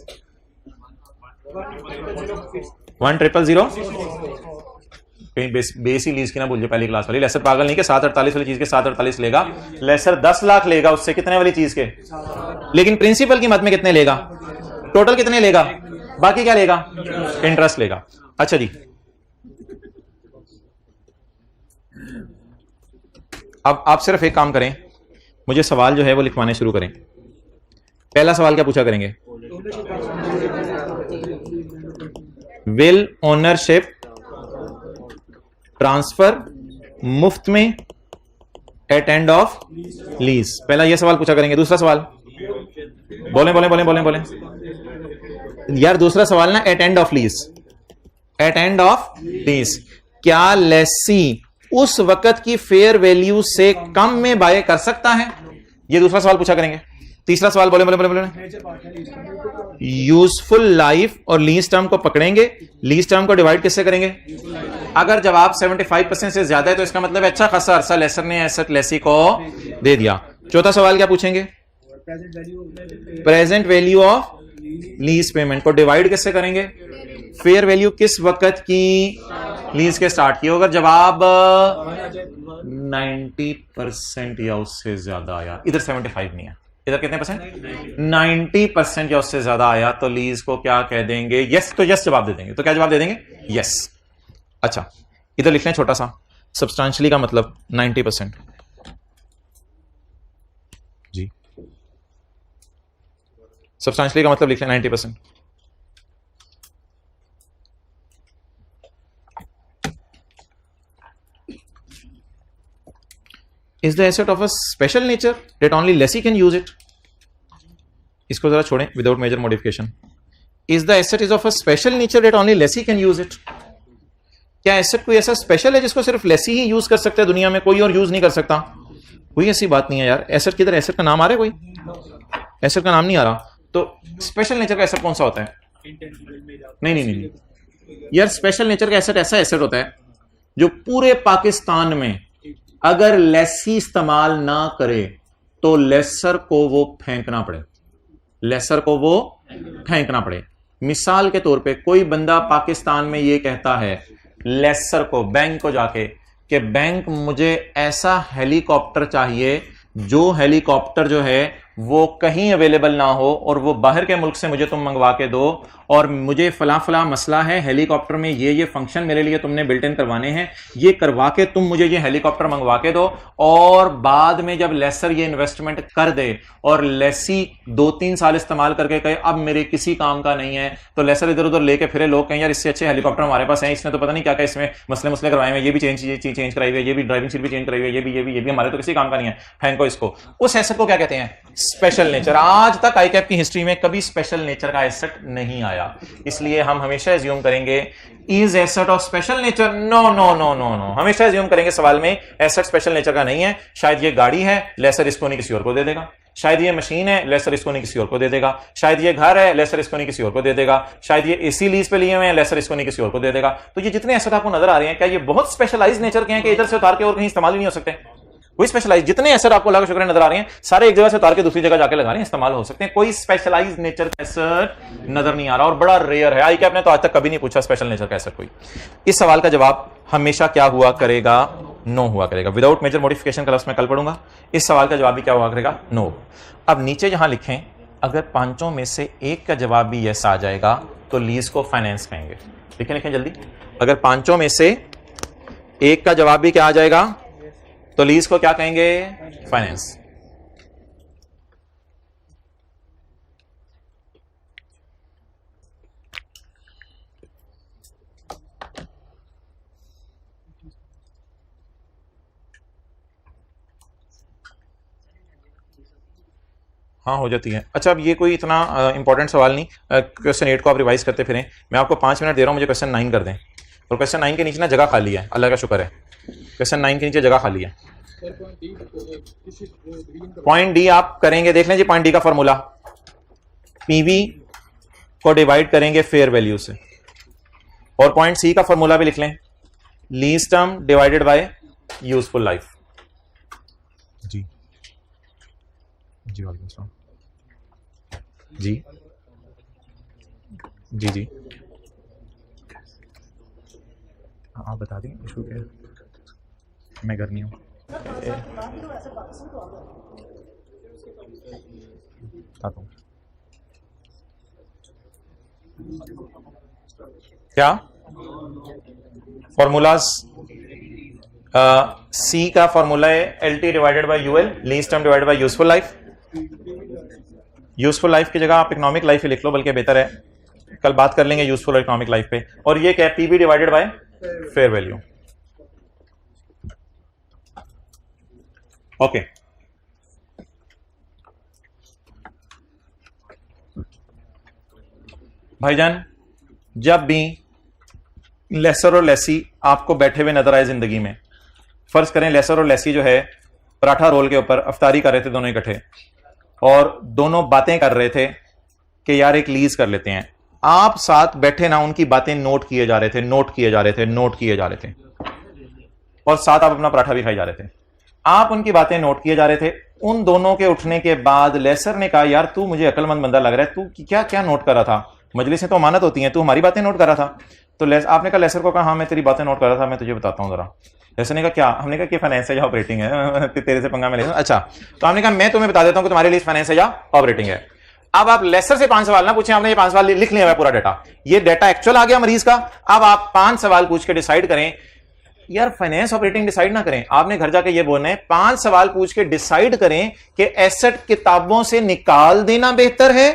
1,000,000। बेसी लीज की ना भूलिए, पहली क्लास वाली। लेसर पागल नहीं कि 7,48 वाली चीज के 7,48 लेगा, लेसर 10 लाख लेगा उससे कितने वाली चीज के, लेकिन प्रिंसिपल की मद में कितने लेगा, टोटल कितने लेगा, बाकी क्या लेगा, इंटरेस्ट लेगा। अच्छा जी, अब आप सिर्फ एक काम करें, मुझे सवाल जो है वो लिखवाने शुरू करें। पहला सवाल क्या पूछा करेंगे, विल ओनरशिप ट्रांसफर मुफ्त में एट एंड ऑफ लीज, पहला यह सवाल पूछा करेंगे। दूसरा सवाल बोले बोले बोले बोले बोले यार, दूसरा सवाल ना at end of lease, at end of lease, क्या लेसी उस वक्त की फेयर वैल्यू से कम में बाय कर सकता है, ये दूसरा सवाल पूछा करेंगे। तीसरा सवाल बोले बोले बोले बोले यूजफुल लाइफ और लीज टर्म को पकड़ेंगे, लीज टर्म को डिवाइड किससे करेंगे? अगर जवाब 75% से ज्यादा है तो इसका मतलब अच्छा खासा अरसा लेसर ने एसेट लेसी को दे दिया। चौथा सवाल क्या पूछेंगे, present value of lease payment को डिवाइड किससे करेंगे, फेयर वैल्यू किस वक्त की लीज के स्टार्ट की। अगर जवाब 90% या उससे ज्यादा आया, इधर 75 नहीं है, इधर कितने परसेंट, 90% या उससे ज्यादा आया तो लीज को क्या कह देंगे, यस। तो यस जवाब दे देंगे, तो क्या जवाब दे देंगे, यस। अच्छा इधर लिख लें छोटा सा, सब्सटेंशियली का मतलब 90%। जी सब्सटेंशियली का मतलब लिख लें 90%। Is the asset of a special nature that only lessee can use it? इसको जरा छोड़ें, without major modification. Is the asset is of a special nature that only lessee can use it? क्या एसेट कोई ऐसा स्पेशल है जिसको सिर्फ लेसी ही यूज कर सकता है, दुनिया में कोई और यूज नहीं कर सकता? कोई ऐसी बात नहीं है यार। एसेट किधर, एसेट का नाम आ रहा है, कोई एसेट का नाम नहीं आ रहा। तो स्पेशल नेचर का एसेट कौन सा होता है? नहीं नहीं नहीं यार, स्पेशल नेचर का एसेट ऐसा एसेट होता है जो पूरे पाकिस्तान में अगर लेसी इस्तेमाल ना करे तो लेसर को वो फेंकना पड़े, लेसर को वो फेंकना पड़े। मिसाल के तौर पे कोई बंदा पाकिस्तान में ये कहता है लेसर को, बैंक को जाके कि बैंक मुझे ऐसा हेलीकॉप्टर चाहिए जो हेलीकॉप्टर जो है वो कहीं अवेलेबल ना हो और वो बाहर के मुल्क से मुझे तुम मंगवा के दो, और मुझे फला फला मसला है, हेलीकॉप्टर में ये फंक्शन मेरे लिए तुमने बिल्ट इन करवाने हैं, ये करवा के तुम मुझे ये हेलीकॉप्टर मंगवा के दो। और बाद में जब लेसर ये इन्वेस्टमेंट कर दे और लेसी 2-3 साल इस्तेमाल करके कहे अब मेरे किसी काम का नहीं है, तो लेसर इधर उधर लेके फिरे, लोग कहें यार इससे अच्छे हेलीकॉप्टर हमारे पास है, इसने तो पता नहीं क्या क्या इसमें मसले करवाए हैं, ये भी चेंज कराई हुई है, ये भी ड्राइविंग सीट भी चेंज कराई हुई है, ये भी हमारे तो किसी काम का नहीं है, फेंको इसको। उस एसेट को क्या कहते हैं? स्पेशल नेचर, आज तक आईकैप की हिस्ट्री में कभी स्पेशल नेचर का एसेट नहीं आया, इसलिए हम हमेशा एज्यूम करेंगे is asset of special nature. No no no no no, हमेशा एज्यूम करेंगे सवाल में एसेट स्पेशल नेचर का नहीं है। शायद ये गाड़ी है, लेसर इसको नहीं किसी और को दे देगा। शायद ये मशीन है, लेसर इसको नहीं किसी और को दे देगा। शायद ये घर है, लेसर इसको नहीं किसी और को दे देगा। शायद ये एसी लीज पे लिए हुए हैं, लेसर इसको नहीं किसी और को दे देगा। तो ये जितने एसेट आपको नजर आ रहे हैं, क्या ये बहुत स्पेशलाइज नेचर के हैं कि इधर से उतार के और कहीं इस्तेमाल ही नहीं हो सकते? कोई स्पेशलाइज, जितने एसेट आपको लगा शुक्र नजर आ रहे हैं, सारे एक जगह से उतार के दूसरी जगह जाके लगा रहे हैं, इस्तेमाल हो सकते हैं। कोई स्पेशलाइज नेचर का एसेट नजर नहीं आ रहा और बड़ा रेयर है। आईकैप ने तो आज तक कभी नहीं पूछा स्पेशल नेचर का एसेट कोई। इस सवाल का जवाब हमेशा क्या हुआ करेगा? नो हुआ करेगा। विदाउट मेजर मॉडिफिकेशन का लफ्ज मैं कल पढ़ूंगा। इस सवाल का जवाब भी क्या हुआ करेगा? नो। अब नीचे जहां लिखें, अगर पांचों में से एक का जवाब भी यस आ जाएगा तो लीज को फाइनेंस कहेंगे। लिखें लिखें जल्दी। अगर पांचों में से एक का जवाब भी क्या आ जाएगा तो लीज को क्या कहेंगे? फाइनेंस। हाँ हो जाती है। अच्छा, अब ये कोई इतना इंपॉर्टेंट सवाल नहीं, क्वेश्चन 8 को आप रिवाइज करते फिरें। मैं आपको 5 मिनट दे रहा हूं, मुझे क्वेश्चन 9 कर दें। और क्वेश्चन 9 के नीचे ना जगह खाली है, अल्लाह का शुक्र है, क्वेश्चन 9 के नीचे जगह खाली है। पॉइंट डी आप करेंगे, देख लें जी, पॉइंट डी का फॉर्मूला, पीवी को डिवाइड करेंगे फेयर वैल्यू से। और पॉइंट सी का फॉर्मूला भी लिख लें, lease term divided by useful life. जी जी वालेकुम सलाम। जी जी जी आप बता दें इशू क्या है? मैं घर नहीं हूँ। क्या फॉर्मूलाज? सी का फॉर्मूला है L T divided by UL, lease term divided by useful life. Useful life की जगह आप इकोनॉमिक लाइफ ही लिख लो, बल्कि बेहतर है, कल बात कर लेंगे यूजफुल और इकोनॉमिक लाइफ पे। और ये क्या है? PB divided by fair value. Okay, भाईजान, जब भी लेसर और लेसी आपको बैठे हुए नजर आए जिंदगी में, फर्ज करें लेसर और लेसी जो है पराठा रोल के ऊपर अफ्तारी कर रहे थे दोनों इकट्ठे, और दोनों बातें कर रहे थे कि यार एक लीज कर लेते हैं। आप साथ बैठे ना, उनकी बातें नोट किए जा रहे थे, नोट किए जा रहे थे, नोट किए जा रहे थे, और साथ आप अपना पराठा भी खाई जा रहे थे। आप उनकी बातें नोट किए जा रहे थे। उन दोनों के उठने के बाद लेसर ने कहा, यार तू मुझे अक्लमंद बंदा लग रहा है, तू क्या क्या नोट कर रहा था? मजलिस में तो अमानत होती है, तू हमारी बातें नोट कर रहा था। तो आपने कहा, लेसर को कहा, हाँ मैं तेरी बातें नोट कर रहा था, मैं तुझे बताता हूं जरा। लेसर ने कहा, क्या? हमने कहा कि फाइनेंस है या ऑपरेटिंग है, तेरे से पंगा में ले। अच्छा, तो हमने कहा मैं तुम्हें बता देता हूं कि तुम्हारे लिए फाइनेंस है या ऑपरेटिंग है। अब आप लेसर से 5 सवाल ना पूछें, आपने ये 5 सवाल लिख लिया है पूरा डाटा, ये डाटा एक्चुअल आ गया मरीज का। अब आप 5 सवाल पूछ के डिसाइड करें, यार फाइनेंस ऑपरेटिंग डिसाइड ना करें, आपने घर जाके ये बोलना है, 5 सवाल पूछ के डिसाइड करें कि एसेट किताबों से निकाल देना बेहतर है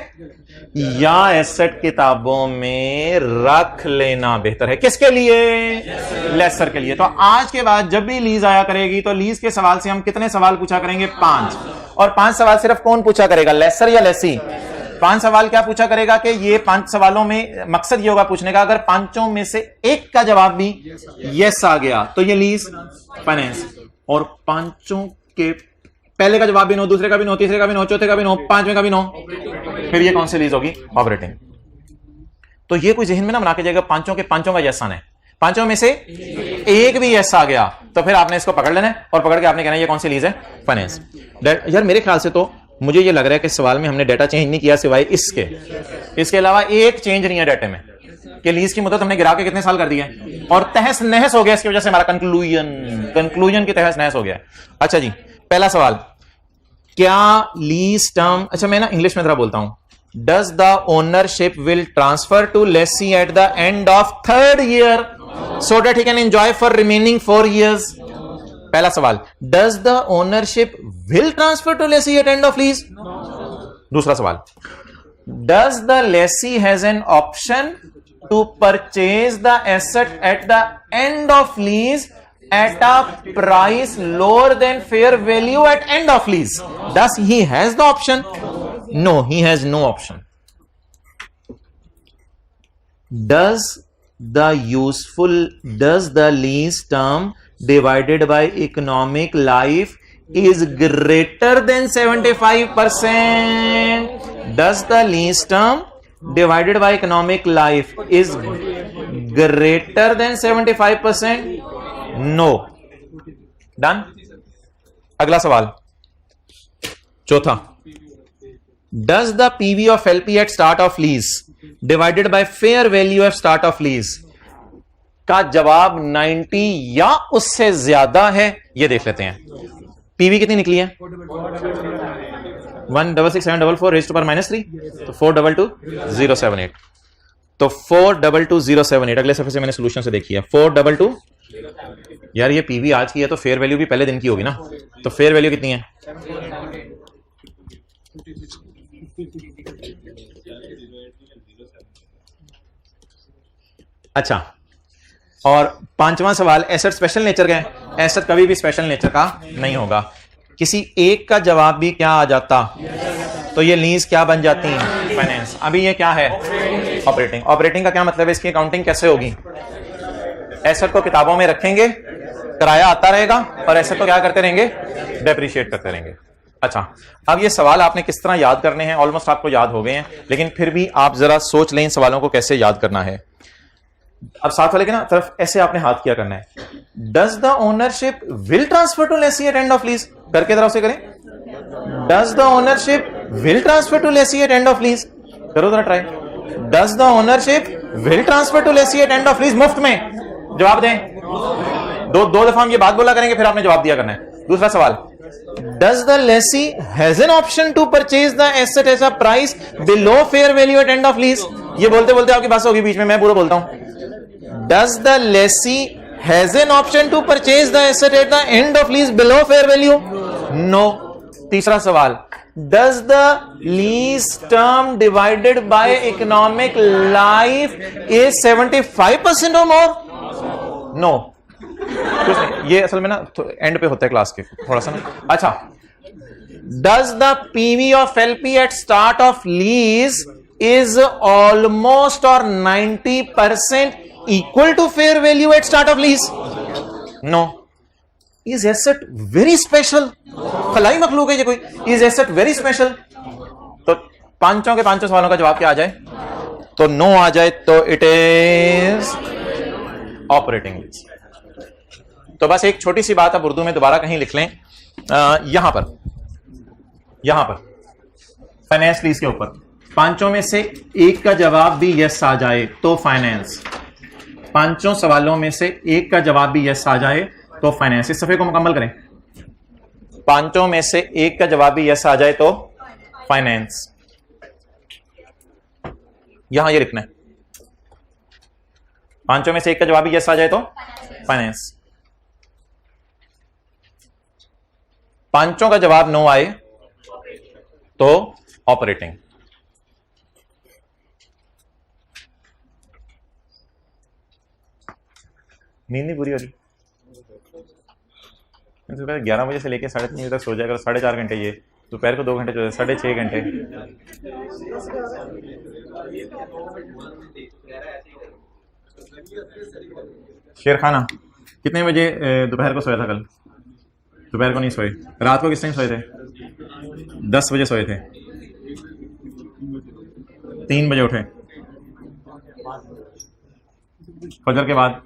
या एसेट किताबों में रख लेना बेहतर है। किसके लिए? लेसर के लिए। तो आज के बाद जब भी लीज आया करेगी तो लीज के सवाल से हम कितने सवाल पूछा करेंगे? 5। और 5 सवाल सिर्फ कौन पूछा करेगा? लेसर या लेसी? 5 सवाल क्या पूछा करेगा कि ये 5 सवालों में मकसद ये होगा पूछने का, अगर 5 में से एक का जवाब भी यस आ गया तो ये लीज फाइनेंस। और 5 के पहले का जवाब भी नो, दूसरे का भी नो, तीसरे का भी नो, चौथे का भी नो, 5वें का भी नो, फिर ये कौन सी लीज होगी? ऑपरेटिंग। तो ये कोई जहन में ना बना के जाएगा 5 के 5 का यस आना है, 5 में से एक भी यस आ गया तो फिर आपने इसको पकड़ लेना है और पकड़ के आपने कहना है ये कौन सी लीज है? फाइनेंस। यार मेरे ख्याल से तो मुझे ये लग रहा है कि सवाल में हमने डाटा चेंज नहीं किया सिवाय इसके अलावा एक चेंज नहीं है डाटे में, कि लीज की मुद्दत हमने गिरा के कितने साल कर दिया है और तहस नहस हो गया, इसकी वजह से हमारा कंक्लूजन की तहस नहस हो गया। अच्छा जी, पहला सवाल, क्या लीज टर्म, अच्छा मैं ना इंग्लिश में जरा बोलता हूं, does the ownership will transfer to lessee at the end of 3rd year so that he can enjoy for remaining 4 years? पहला सवाल, does the ownership will transfer to lessee at end of lease? दूसरा सवाल, does the lessee has an option to purchase the asset at the end of lease at a price lower than fair value at end of lease. Does he has the option? No, he has no option. Does the lease term divided by economic life is greater than 75%? Does the lease term divided by economic life is greater than 75%? No. Done. अगला सवाल चौथा. Does the PV of LP at start of lease divided by fair value at start of lease का जवाब 90 या उससे ज्यादा है? ये देख लेते हैं. पीवी कितनी निकली है? 166,744 रेज़्ड टू पावर -3, तो 422,078. तो 422,078 अगले सफे से मैंने सोल्यूशन से देखी है. 422 यार ये पीवी आज की है तो फेयर वैल्यू भी पहले दिन की होगी ना. तो फेयर वैल्यू कितनी है? अच्छा, और पांचवा सवाल, एसेट स्पेशल नेचर का है. एसेट कभी भी स्पेशल नेचर का नहीं होगा. किसी एक का जवाब भी क्या आ जाता तो ये लीज क्या बन जाती है? फाइनेंस. अभी ये क्या है? ऑपरेटिंग. ऑपरेटिंग का क्या मतलब है? इसकी अकाउंटिंग कैसे होगी? एसेट को किताबों में रखेंगे, किराया आता रहेगा और एसेट को क्या करते रहेंगे? डेप्रिशिएट करते रहेंगे. अच्छा, अब ये सवाल आपने किस तरह याद करने हैं? ऑलमोस्ट आपको याद हो गए हैं, लेकिन फिर भी आप जरा सोच लें इन सवालों को कैसे याद करना है. अब साथ वाले के ना तरफ ऐसे आपने हाथ किया करना है. Does the ownership will transfer to lessee at end of lease. करके जरा उसे करें. Does the ownership will transfer to lessee at end of lease. करो जरा try. Does the ownership will transfer to lessee at end of lease. मुफ्त में जवाब दें. दो दफा हम ये बात बोला करेंगे, फिर आपने जवाब दिया करना है. दूसरा सवाल, Does the lessee has an option to purchase the asset at a price below fair value at end of lease? ये बोलते बोलते आपकी बात होगी बीच में, मैं पूरा बोलता हूं. Does the lessee has an option to purchase the asset at the end of lease below fair value? No. तीसरा सवाल, Does the lease term divided by economic life is 75% or more? No. कुछ नहीं, ये असल में ना एंड पे होता है क्लास के थोड़ा सा ना. अच्छा, does the PV of LP at start of lease is almost और 90% equal to fair value at start of lease? No. Is asset very special? खलाई मखलूक है ये कोई? Is asset very special? तो पांचों के पांचों सवालों का जवाब क्या आ जाए? तो नो आ जाए, तो इट इज ऑपरेटिंग लीज. तो बस एक छोटी सी बात आप उर्दू में दोबारा कहीं लिख लें. यहां पर फाइनेंस लीज के ऊपर पांचों में से एक का जवाब भी यस आ जाए तो फाइनेंस. पांचों सवालों में से एक का जवाब भी यस आ जाए तो फाइनेंस. इस सफे को मुकम्मल करें. पांचों में से एक का जवाब भी यस आ जाए तो फाइनेंस. यहां ये लिखना है. पांचों में से एक का जवाब भी यस आ जाए तो फाइनेंस. पांचों का जवाब नो आए तो ऑपरेटिंग. नींद नहीं पूरी हो रही? 11 बजे से लेकर 3:30 बजे तक सो जाएगा. 4.5 घंटे ये, दोपहर को 2 घंटे, 6.5 घंटे. शेर खाना कितने बजे दोपहर को सोया था? कल दोपहर को नहीं सोए. रात को किस टाइम सोए थे? 10 बजे सोए थे. 3 बजे उठे. फजर के बाद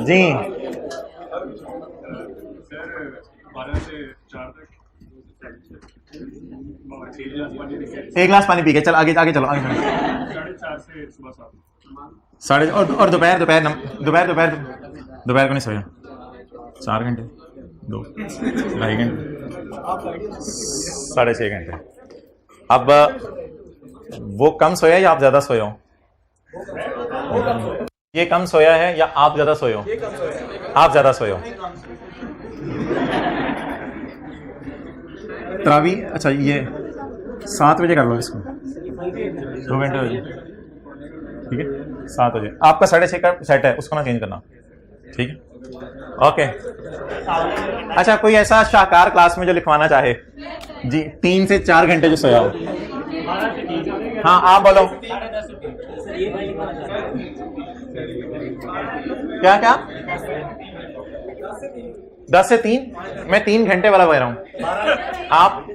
जी 12 से 4 तक 1 गिलास पानी पी के चल आगे चलो. 4:30 से सुबह 7. साढ़े और दोपहर को नहीं सोया. 4 घंटे, 2 ढाई घंटे, 6.5 घंटे. अब वो कम सोया या आप ज्यादा सोए हो? ये कम सोया है या आप ज्यादा सोए हो? आप ज्यादा सोए हो. तरावी, अच्छा ये 7 बजे कर लो इसको, 2 घंटे हो जाए, ठीक है 7 बजे। आपका 6:30 का सेट है, उसको ना चेंज करना, ठीक है ओके। अच्छा कोई ऐसा शाहकार क्लास में जो लिखवाना चाहे जी, 3 से 4 घंटे जो सोया हो। हाँ आप बोलो क्या क्या 10 से 3, मैं 3 घंटे वाला कह रहा हूं, आप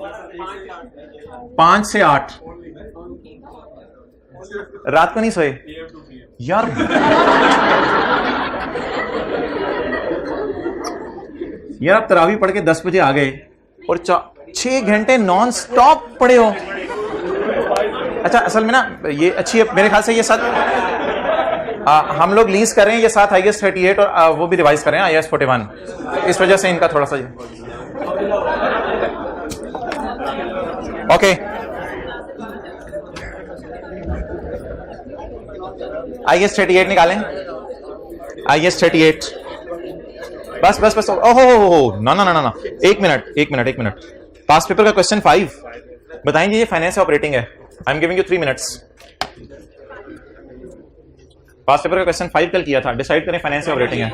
5 से 8 रात को नहीं सोए यार। यार आप तरावी पढ़ के 10 बजे आ गए और 6 घंटे नॉन स्टॉप पढ़े हो। अच्छा असल में ना ये अच्छी है मेरे ख्याल से, ये साथ हम लोग लीज कर रहे हैं, ये साथ IAS 38 और वो भी रिवाइज कर रहे हैं IAS 41, इस वजह से इनका थोड़ा सा ओके। IAS 38 निकालें, IAS 38 बस बस बस, ओहो ना ना ना ना, एक मिनट। पास्ट पेपर का क्वेश्चन 5 बताएंगे, ये फाइनेंस ऑपरेटिंग है। I am giving you 3 minutes. Past paper का क्वेश्चन 5 कल किया था, डिसाइड करें फाइनेंस ऑपरेटिंग है।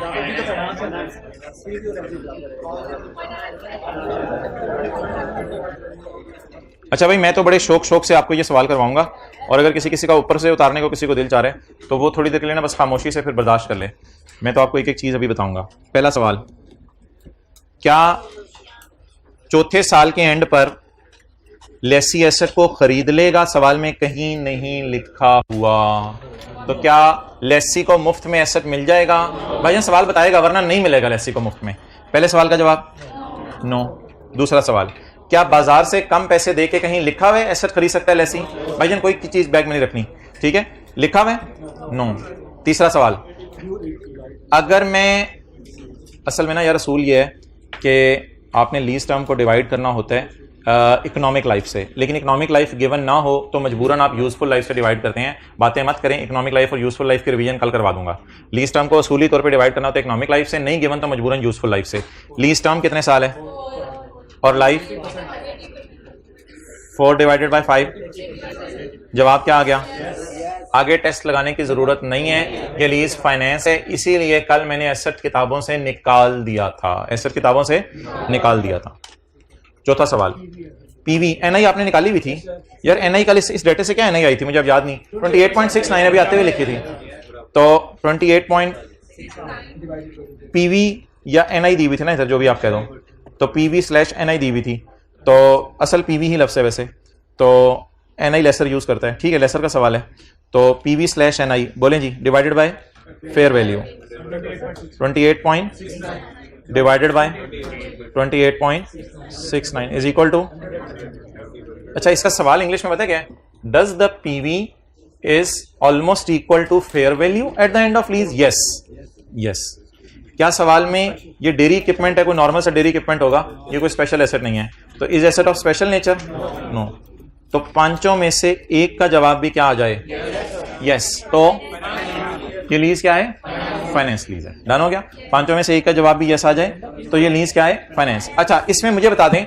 अच्छा भाई मैं तो बड़े शौक से आपको ये सवाल करवाऊंगा, और अगर किसी का ऊपर से उतारने को किसी को दिल चाह रहा है तो वो थोड़ी देर के लिए ना बस खामोशी से फिर बर्दाश्त कर ले। मैं तो आपको एक एक चीज अभी बताऊंगा। पहला सवाल, क्या चौथे साल के एंड पर लेसी एसेट को खरीद लेगा? सवाल में कहीं नहीं लिखा हुआ, तो क्या लेसी को मुफ्त में एसेट मिल जाएगा? भाईजान सवाल बताएगा, वरना नहीं मिलेगा लेसी को मुफ्त में। पहले सवाल का जवाब नो। दूसरा सवाल, क्या बाजार से कम पैसे देके कहीं लिखा हुआ है एसेट खरीद सकता है लेसी? भाईजान कोई चीज बैग में नहीं रखनी, ठीक है, लिखा हुआ है नो। तीसरा सवाल, अगर मैं असल में ना यार असूल ये है कि आपने लीज टर्म को डिवाइड करना होता है इकोनॉमिक लाइफ से, लेकिन इकोनॉमिक लाइफ गिवन ना हो तो मजबूरन आप यूजफुल लाइफ से डिवाइड करते हैं। बातें मत करें, इकोनॉमिक लाइफ और यूजफुल लाइफ की रिवीजन कल करवा दूंगा। लीज टर्म को असूली तौर पे डिवाइड करना होता है इकोनॉमिक लाइफ से, नहीं गिवन तो मजबूरन यूजफुल लाइफ से। लीज टर्म कितने साल है और लाइफ 4 डिवाइडेड बाय 5। जवाब क्या आ गया? आगे टेस्ट लगाने की जरूरत नहीं है, ये लीज फाइनेंस है, इसीलिए कल मैंने एसेट किताबों से निकाल दिया था, एसेट किताबों से निकाल दिया था। चौथा सवाल, पीवी एनआई आपने निकाली हुई थी यार, एनआई कल इस डेटे से क्या एनआई आई थी मुझे अब याद नहीं, 28.69 अभी आते हुए लिखी थी, तो 28 पीवी या एनआई दी हुई थी ना इधर, जो भी आप कह दो, तो PV/NI दी हुई थी, तो असल PV ही लफ्ज़ है वैसे, तो NI लेसर यूज करता है, ठीक है लेसर का सवाल है, तो PV/NI बोलें जी, divided by fair value 28 point divided by 28.69 is equal to, अच्छा इसका सवाल इंग्लिश में पता है क्या है, does the PV is almost equal to fair value at the end of lease? Yes yes. क्या सवाल में ये डेयरी इक्विपमेंट है, कोई नॉर्मल सा डेयरी इक्विपमेंट होगा, ये कोई स्पेशल एसेट नहीं है, तो is asset of special nature? No. तो पांचों में से एक का जवाब भी क्या आ जाए? यस। तो ये लीज क्या है? फाइनेंस लीज है। डन हो गया। पांचों में से एक का जवाब भी यस आ जाए तो ये लीज क्या है? फाइनेंस। अच्छा इसमें मुझे बता दें,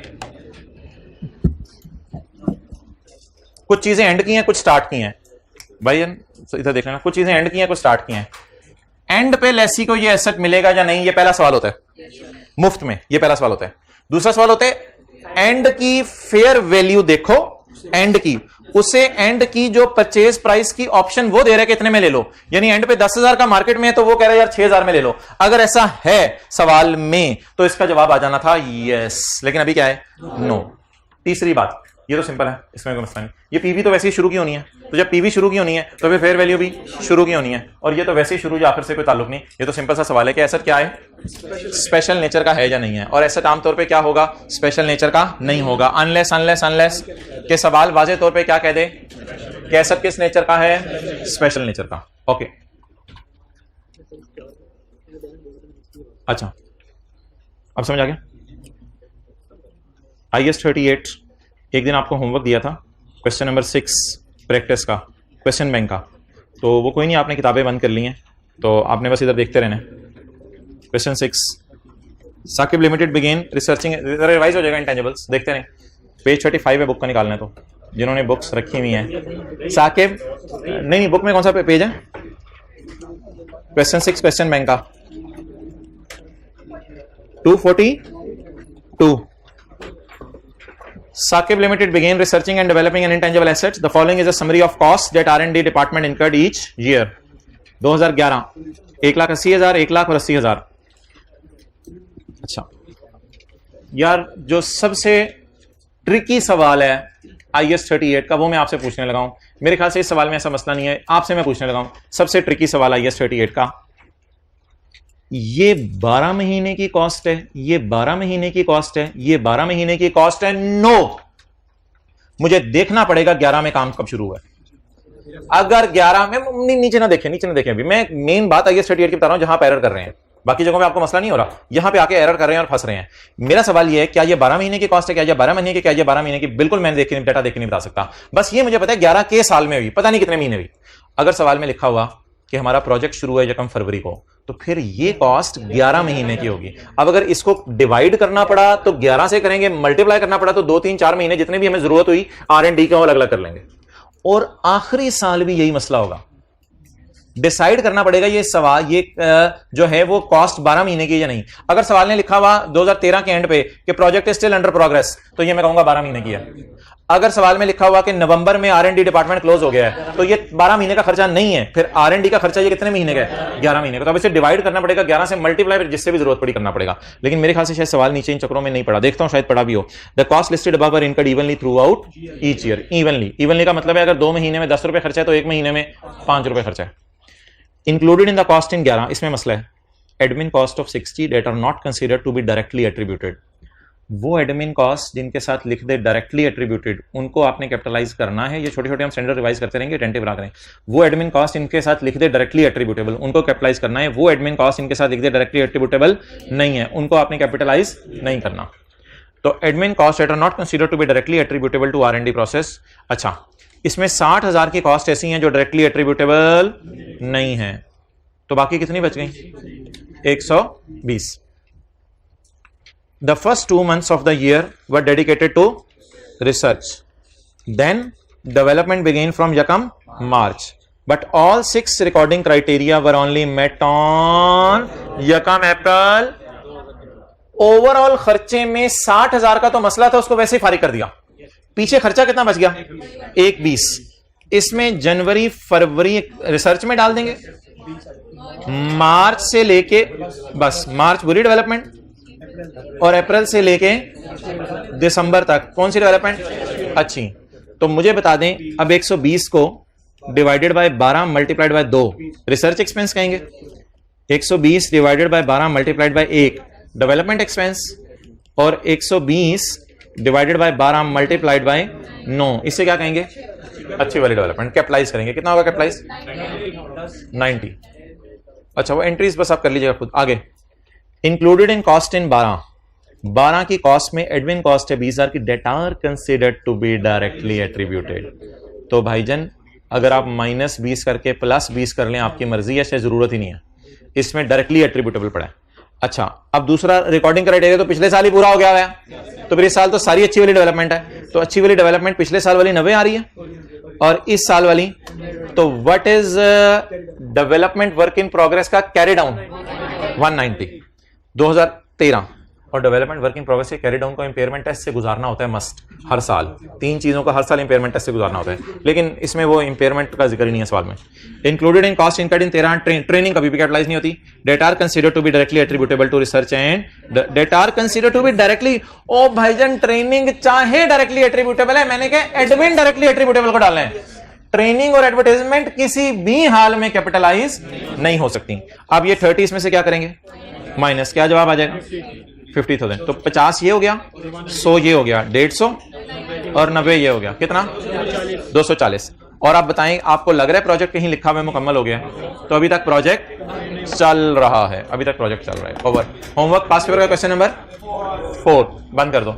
कुछ चीजें एंड की हैं, कुछ स्टार्ट की हैं। भाई इधर देख लेना, कुछ चीजें एंड की हैं, कुछ स्टार्ट की हैं। एंड पे लेसी को ये एसेट मिलेगा या नहीं, ये पहला सवाल होता है मुफ्त में, ये पहला सवाल होता है। दूसरा सवाल होता है एंड की फेयर वैल्यू देखो, एंड की, उसे एंड की जो परचेज प्राइस की ऑप्शन वो दे रहा है कि इतने में ले लो, यानी एंड पे 10,000 का मार्केट में है तो वो कह रहा है यार 6,000 में ले लो। अगर ऐसा है सवाल में तो इसका जवाब आ जाना था यस, लेकिन अभी क्या है? नो। तीसरी बात, ये तो सिंपल है, इसमें कोई मसला नहीं, ये पीवी तो वैसे ही शुरू की होनी है, तो जब पीवी शुरू की होनी है तो फिर फेयर वैल्यू भी शुरू की होनी है, और ये तो वैसे ही शुरू जो आखिर से कोई ताल्लुक नहीं। ये तो सिंपल सा सवाल है कि एसेट क्या है, स्पेशल नेचर का है या नहीं है, और एसेट आमतौर पे क्या होगा? स्पेशल नेचर का नहीं होगा, अनलेस अनलेस अनलेस के सवाल वाजे तौर पे क्या कह दे कि एसेट किस नेचर का है? स्पेशल नेचर का। ओके अच्छा अब समझ आ गया। IAS 38 एक दिन आपको होमवर्क दिया था, क्वेश्चन नंबर 6 प्रैक्टिस का, क्वेश्चन बैंक का, तो वो कोई नहीं, आपने किताबें बंद कर ली हैं तो आपने बस इधर देखते रहना। Question 6, Saqib limited began researching, revise हो जाएगा इंटेंजिबल्स, देखते रहें। पेज 35 है बुक का, निकालना है तो जिन्होंने बुक्स रखी हुई हैं। साकिब नहीं, बुक में कौन सा पेज है? क्वेश्चन 6 क्वेश्चन बैंक का 242। Sakib Limited began researching and developing an intangible assets. The following is a summary of costs that R&D department incurred each year. 2011 1,80,000, 1,00,000 और 80,000। अच्छा यार, जो सबसे ट्रिकी सवाल है IS 38 का वो मैं आपसे पूछने लगा हूं। मेरे ख्याल से इस सवाल में ऐसा मसला नहीं है, आपसे मैं पूछने लगा हूं सबसे ट्रिकी सवाल IS 38 का। ये 12 महीने की कॉस्ट है, ये 12 महीने की कॉस्ट है, ये 12 महीने की कॉस्ट है। नो, मुझे देखना पड़ेगा 11 में काम कब शुरू हुआ है। अगर 11 में नीचे ना देखें अभी मैं मेन बात IS 38 की बता रहा हूं जहां आप एरर कर रहे हैं। बाकी जगहों पे आपको मसला नहीं हो रहा, यहां पे आके एरर कर रहे हैं और फंस रहे हैं। मेरा सवाल ये है, क्या ये 12 महीने की कॉस्ट है, क्या ये 12 महीने की, क्या ये 12 महीने की? बिल्कुल मैंने डाटा देख के नहीं बता सकता, बस ये मुझे पता है 11 के साल में हुई, पता नहीं कितने महीने हुई। अगर सवाल में लिखा हुआ कि हमारा प्रोजेक्ट शुरू है 1 फरवरी को, तो फिर ये कॉस्ट 11 महीने की होगी। अब अगर इसको डिवाइड करना पड़ा तो 11 से करेंगे, मल्टीप्लाई करना पड़ा तो 2, 3, 4 महीने जितने भी हमें जरूरत हुई R&D के अलग अलग कर लेंगे। और आखिरी साल भी यही मसला होगा, डिसाइड करना पड़ेगा ये सवाल, ये जो है वो कॉस्ट 12 महीने की या नहीं। अगर सवाल ने लिखा हुआ 2013 के एंड पे कि project is still under progress, तो ये मैं कहूंगा 12 महीने की है। अगर सवाल में लिखा हुआ कि नवंबर में R&D डिपार्टमेंट क्लोज हो गया है, तो ये 12 महीने का खर्चा नहीं है, फिर R&D का खर्चा ये कितने महीने का है? 11 महीने का। तो अब इसे डिवाइड करना पड़ेगा 11 से, मल्टीप्लाई जिससे भी जरूरत पड़ी करना पड़ेगा। लेकिन मेरे ख्याल से शायद सवाल नीचे इन चक्रों में नहीं पड़ा, देखता हूं शायद पड़ा भी हो। The cost listed above are incurred evenly throughout each year. Evenly का मतलब है अगर 2 महीने में 10 रुपए खर्चा है तो 1 महीने में 5 रुपए खर्चा है। Included in the cost in 11, इसमें मसला है admin cost of 60 that are not considered to be directly attributed. वो एडमिन कॉस्ट जिनके साथ लिख दे डायरेक्टली एट्रीब्यूटेड, उनको आपने कैपिटलाइज करना है। ये छोटे छोटे हम स्टैंडर्ड रिवाइज करते रहेंगे, अटेंटिव रहा करें। वो एडमिन कॉस्ट इनके साथ लिख दे डायरेक्टली एट्रीब्यूटेबल, उनको कैपिटलाइज करना है। वो एडमिन कॉस्ट इनके साथ लिख दे डायरेक्टली एट्रीब्यूटेबल नहीं है, उनको आपने कैपिटलाइज नहीं करना। तो admin cost that are not considered to be directly attributable to R&D process. अच्छा, इसमें 60,000 की कॉस्ट ऐसी हैं जो डायरेक्टली एट्रीब्यूटेबल नहीं है, तो बाकी कितनी बच गई? 120। The first 2 months of the year were dedicated to research. Then development began from Yakam March. But all 6 recording criteria were only met on Yakam April. Overall खर्चे में 60,000 का तो मसला था, उसको वैसे ही फारिग कर दिया। पीछे खर्चा कितना बच गया? 120। इसमें जनवरी फरवरी रिसर्च में डाल देंगे, मार्च से लेके बस मार्च बुरी डेवलपमेंट, और अप्रैल से लेके दिसंबर तक कौन सी डेवलपमेंट अच्छी। तो मुझे बता दें, अब 120 को divided by 12 multiplied by 2 research expense कहेंगे, 120 divided by 12 multiplied by 1 development expense, और 120 डिवाइडेड बाय 12 मल्टीप्लाइड बाय 9 इससे क्या कहेंगे? अच्छी वाली डेवलपमेंट। कैपिटलाइज करेंगे, कितना होगा कैपिटलाइज? 90। अच्छा, वो एंट्रीज बस आप कर लीजिएगा खुद। आगे इंक्लूडेड इन कॉस्ट इन 12 की कॉस्ट में एडमिन कॉस्ट है 20,000 की, that are considered to be directly attributed. तो भाईजन अगर आप -20 करके +20 कर लें, आपकी मर्जी है, जरूरत ही नहीं है, इसमें डायरेक्टली एट्रीब्यूटेबल पड़ा है। अच्छा, अब दूसरा रिकॉर्डिंग क्राइटेरिया तो पिछले साल ही पूरा हो गया है, तो फिर इस साल तो सारी अच्छी वाली डेवलपमेंट है। तो अच्छी वाली डेवलपमेंट पिछले साल वाली 90 आ रही है, और इस साल वाली तो what is development work in progress का कैरी डाउन 190 2013। और डेवलपमेंट वर्क इन प्रोग्रेस के कैरी डाउन को इंपेयरमेंट टेस्ट से गुजारना होता है मस्ट, हर साल 3 चीजों का हर साल इंपेयरमेंट टेस्ट से गुजारना होता है, लेकिन इसमें वो इंपेयरमेंट का जिक्र ही नहीं है सवाल में। Included in cost incurred in 13 training कभी भी कैपिटलाइज नहीं होती। That are considered to be directly attributable to research and that are considered to be directly. ओ भाईजान, ट्रेनिंग चाहे डायरेक्टली एट्रीब्यूटेबल है, मैंने कहा एडमिन डायरेक्टली एट्रीब्यूटेबल को डालना है। ट्रेनिंग और एडवर्टाइजमेंट किसी भी हाल में कैपिटलाइज नहीं हो सकती। अब ये 30 में से क्या करेंगे? माइनस, क्या जवाब आ जाएगा? 50,000। तो 50 ये हो गया, 100 ये हो गया, 150 और 90 ये हो गया, कितना? 240। और आप बताएं, आपको लग रहा है प्रोजेक्ट कहीं लिखा हुआ मुकम्मल हो गया? तो अभी तक प्रोजेक्ट चल रहा है, अभी तक प्रोजेक्ट चल रहा है। ओवर। होमवर्क पास पेपर का क्वेश्चन नंबर 4 बंद कर दो।